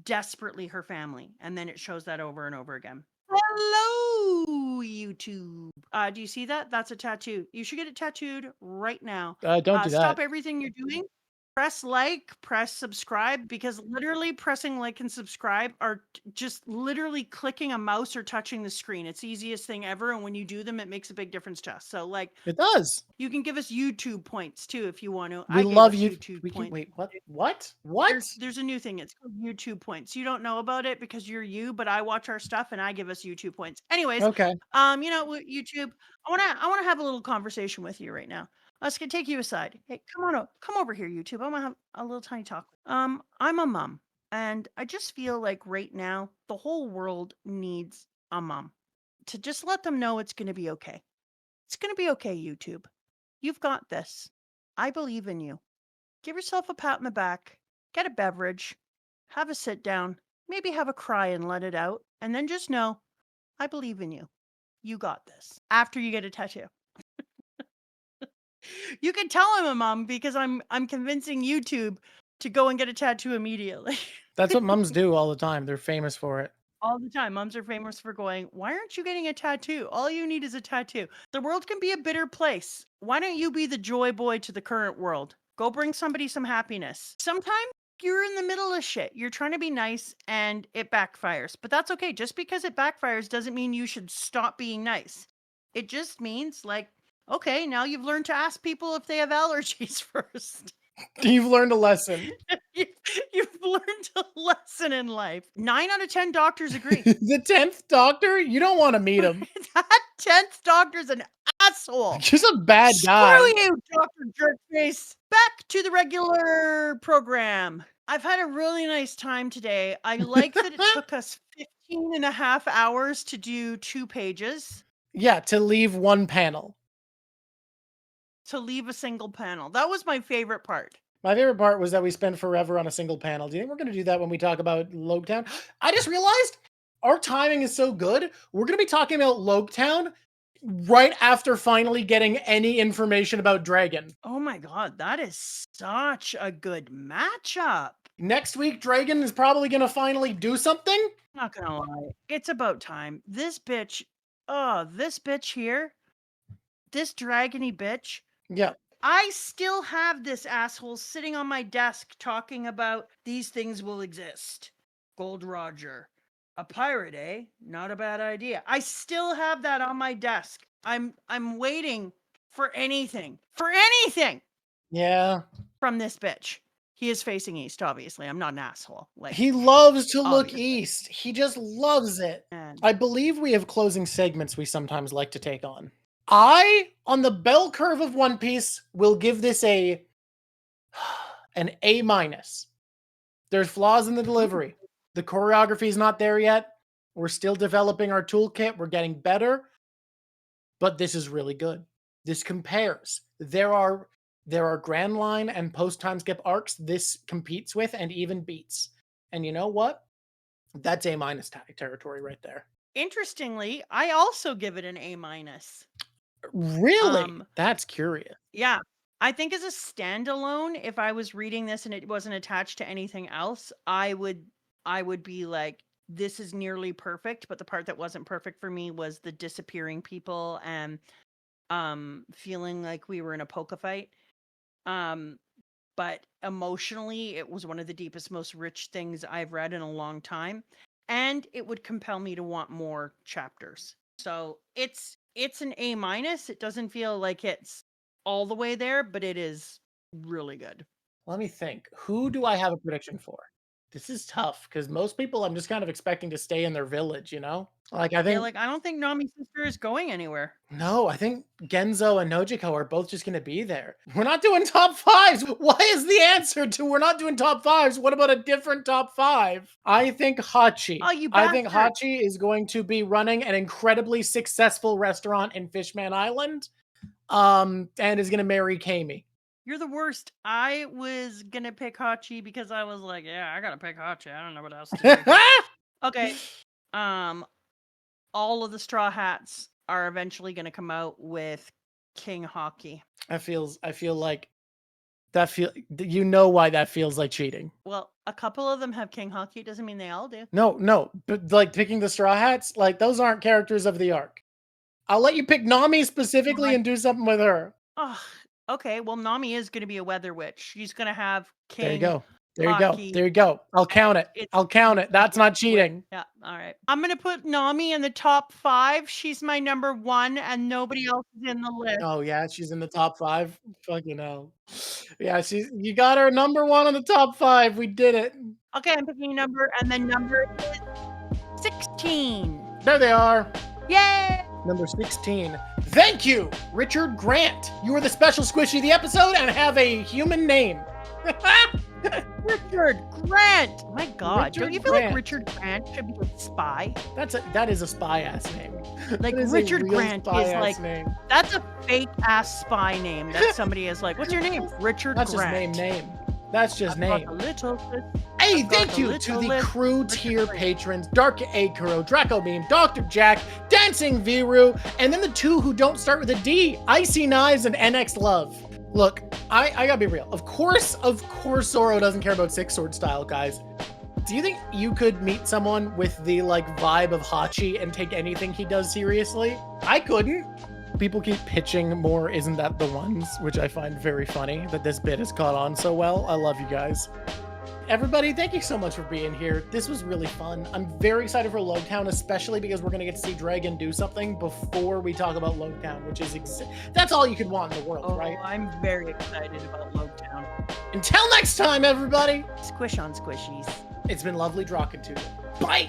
desperately her family. And then it shows that over and over again. Hello, YouTube. Do you see that? That's a tattoo. You should get it tattooed right now. Don't do Stop that. everything you're doing. Press like, press subscribe, because literally pressing like and subscribe are just literally clicking a mouse or touching the screen. It's the easiest thing ever. And when you do them, it makes a big difference to us. So, like, It does. you can give us YouTube points too if you want to. We I gave love us you. YouTube points. Wait, what? What? What? There's a new thing. It's called YouTube points. You don't know about it because you're you, but I watch our stuff and I give us YouTube points. Anyways, Okay. YouTube, I wanna have a little conversation with you right now. I was gonna take you aside. Hey, come over here, YouTube. I wanna have a little tiny talk. I'm a mom, and I just feel like right now the whole world needs a mom to just let them know it's gonna be okay. It's gonna be okay, YouTube. You've got this. I believe in you. Give yourself a pat on the back, get a beverage, have a sit down, maybe have a cry and let it out, and then just know I believe in you. You got this. After you get a tattoo. You can tell I'm a mom because I'm convincing YouTube to go and get a tattoo immediately. That's what mums do all the time. They're famous for it. All the time. Moms are famous for going, why aren't you getting a tattoo? All you need is a tattoo. The world can be a bitter place. Why don't you be the joy boy to the current world? Go bring somebody some happiness. Sometimes you're in the middle of shit. You're trying to be nice and it backfires. But that's okay. Just because it backfires doesn't mean you should stop being nice. It just means, like, okay, now you've learned to ask people if they have allergies first. You've learned a lesson. You've learned a lesson in life. 9 out of 10 doctors agree. The 10th doctor? You don't want to meet him. That 10th doctor's an asshole. Just a bad guy. Screw you, Dr. Jerkface. Back to the regular program. I've had a really nice time today. I like that it took us 15 and a half hours to do 2 pages. Yeah, to leave one panel. To leave a single panel. That was my favorite part. My favorite part was that we spent forever on a single panel. Do you think we're going to do that when we talk about Logetown? I just realized our timing is so good. We're going to be talking about Logetown right after finally getting any information about Dragon. Oh my god, that is such a good matchup. Next week, Dragon is probably going to finally do something. Not gonna lie, it's about time. This bitch, this bitch here, this dragony bitch. Yeah. I still have this asshole sitting on my desk talking about these things will exist. Gold Roger. A pirate, eh? Not a bad idea. I still have that on my desk. I'm waiting for anything. For anything Yeah. from this bitch. He is facing east, obviously. I'm not an asshole. Like, He loves to look obviously. east. He just loves it. And I believe we have closing segments we sometimes like to take on. I, on the bell curve of One Piece, will give this an A-. There's flaws in the delivery. The choreography is not there yet. We're still developing our toolkit. We're getting better. But this is really good. This compares. There are Grand Line and post-time skip arcs this competes with and even beats. And you know what? That's A- territory right there. interestingly, I also give it an A-. Really? That's curious. Yeah. I think as a standalone, if I was reading this and it wasn't attached to anything else, I would be like, this is nearly perfect. But the part that wasn't perfect for me was the disappearing people and feeling like we were in a poker fight. But emotionally, it was one of the deepest, most rich things I've read in a long time. And it would compel me to want more chapters. So it's an A-. It doesn't feel like it's all the way there, but it is really good. Let me think. Who do I have a prediction for? This is tough because most people I'm just kind of expecting to stay in their village, you know? Like I think I don't think Nami's sister is going anywhere. No, I think Genzo and Nojiko are both just going to be there. We're not doing top fives. Why is the answer to we're not doing top fives? What about a different top five? I think Hachi. Oh, you I think bastard. Hachi is going to be running an incredibly successful restaurant in Fishman Island. And is going to marry Kami. You're the worst. I was gonna pick Hachi because I was like, yeah, I gotta pick Hachi. I don't know what else to do. Okay. All of the Straw Hats are eventually gonna come out with King Hockey. I feel like you know why that feels like cheating. Well, a couple of them have King Hockey. Doesn't mean they all do. No, but like picking the Straw Hats, like those aren't characters of the arc. I'll let you pick Nami specifically and do something with her. Oh, okay. Well, Nami is going to be a weather witch. She's going to have King. There you go. There you Hockey. go. There you go. I'll count it. I'll count it. That's not cheating. Yeah. All right. I'm going to put Nami in the top 5. She's my number 1 and nobody else is in the list. Oh yeah, she's in the top 5. Fucking hell. Yeah, you got her number 1 on the top 5. We did it. Okay, I'm picking a number and the number is 16. There they are. Yay! Number 16. Thank you, Richard Grant. You are the special squishy of the episode and have a human name. Richard Grant. My God, Richard don't you feel Grant. like Richard Grant should be a spy? That is a spy ass name. Like That is a Richard real Grant is spy-ass like name. that's a fake ass spy name that somebody is like, what's your name? Richard That's Grant. just name. That's just I've name. got a little bit. Hey, I've got thank a you little to the list. crew Richard tier Grant. patrons, Dark Akuro, Draco Beam, Dr. Jack, Dancing Viru, and then the 2 who don't start with a D, Icy Knives and NX Love. Look, I gotta be real. Of course Zoro doesn't care about Six Sword style, guys. Do you think you could meet someone with the like vibe of Hachi and take anything he does seriously? I couldn't. People keep pitching more Isn't That the Ones, which I find very funny that this bit has caught on so well. I love you guys. Everybody, thank you so much for being here. This was really fun. I'm very excited for Logetown, especially because we're going to get to see Dragon do something before we talk about Logetown, which is that's all you could want in the world, right? I'm very excited about Logetown. Until next time, everybody. Squish on squishies. It's been lovely talking to you. Bye.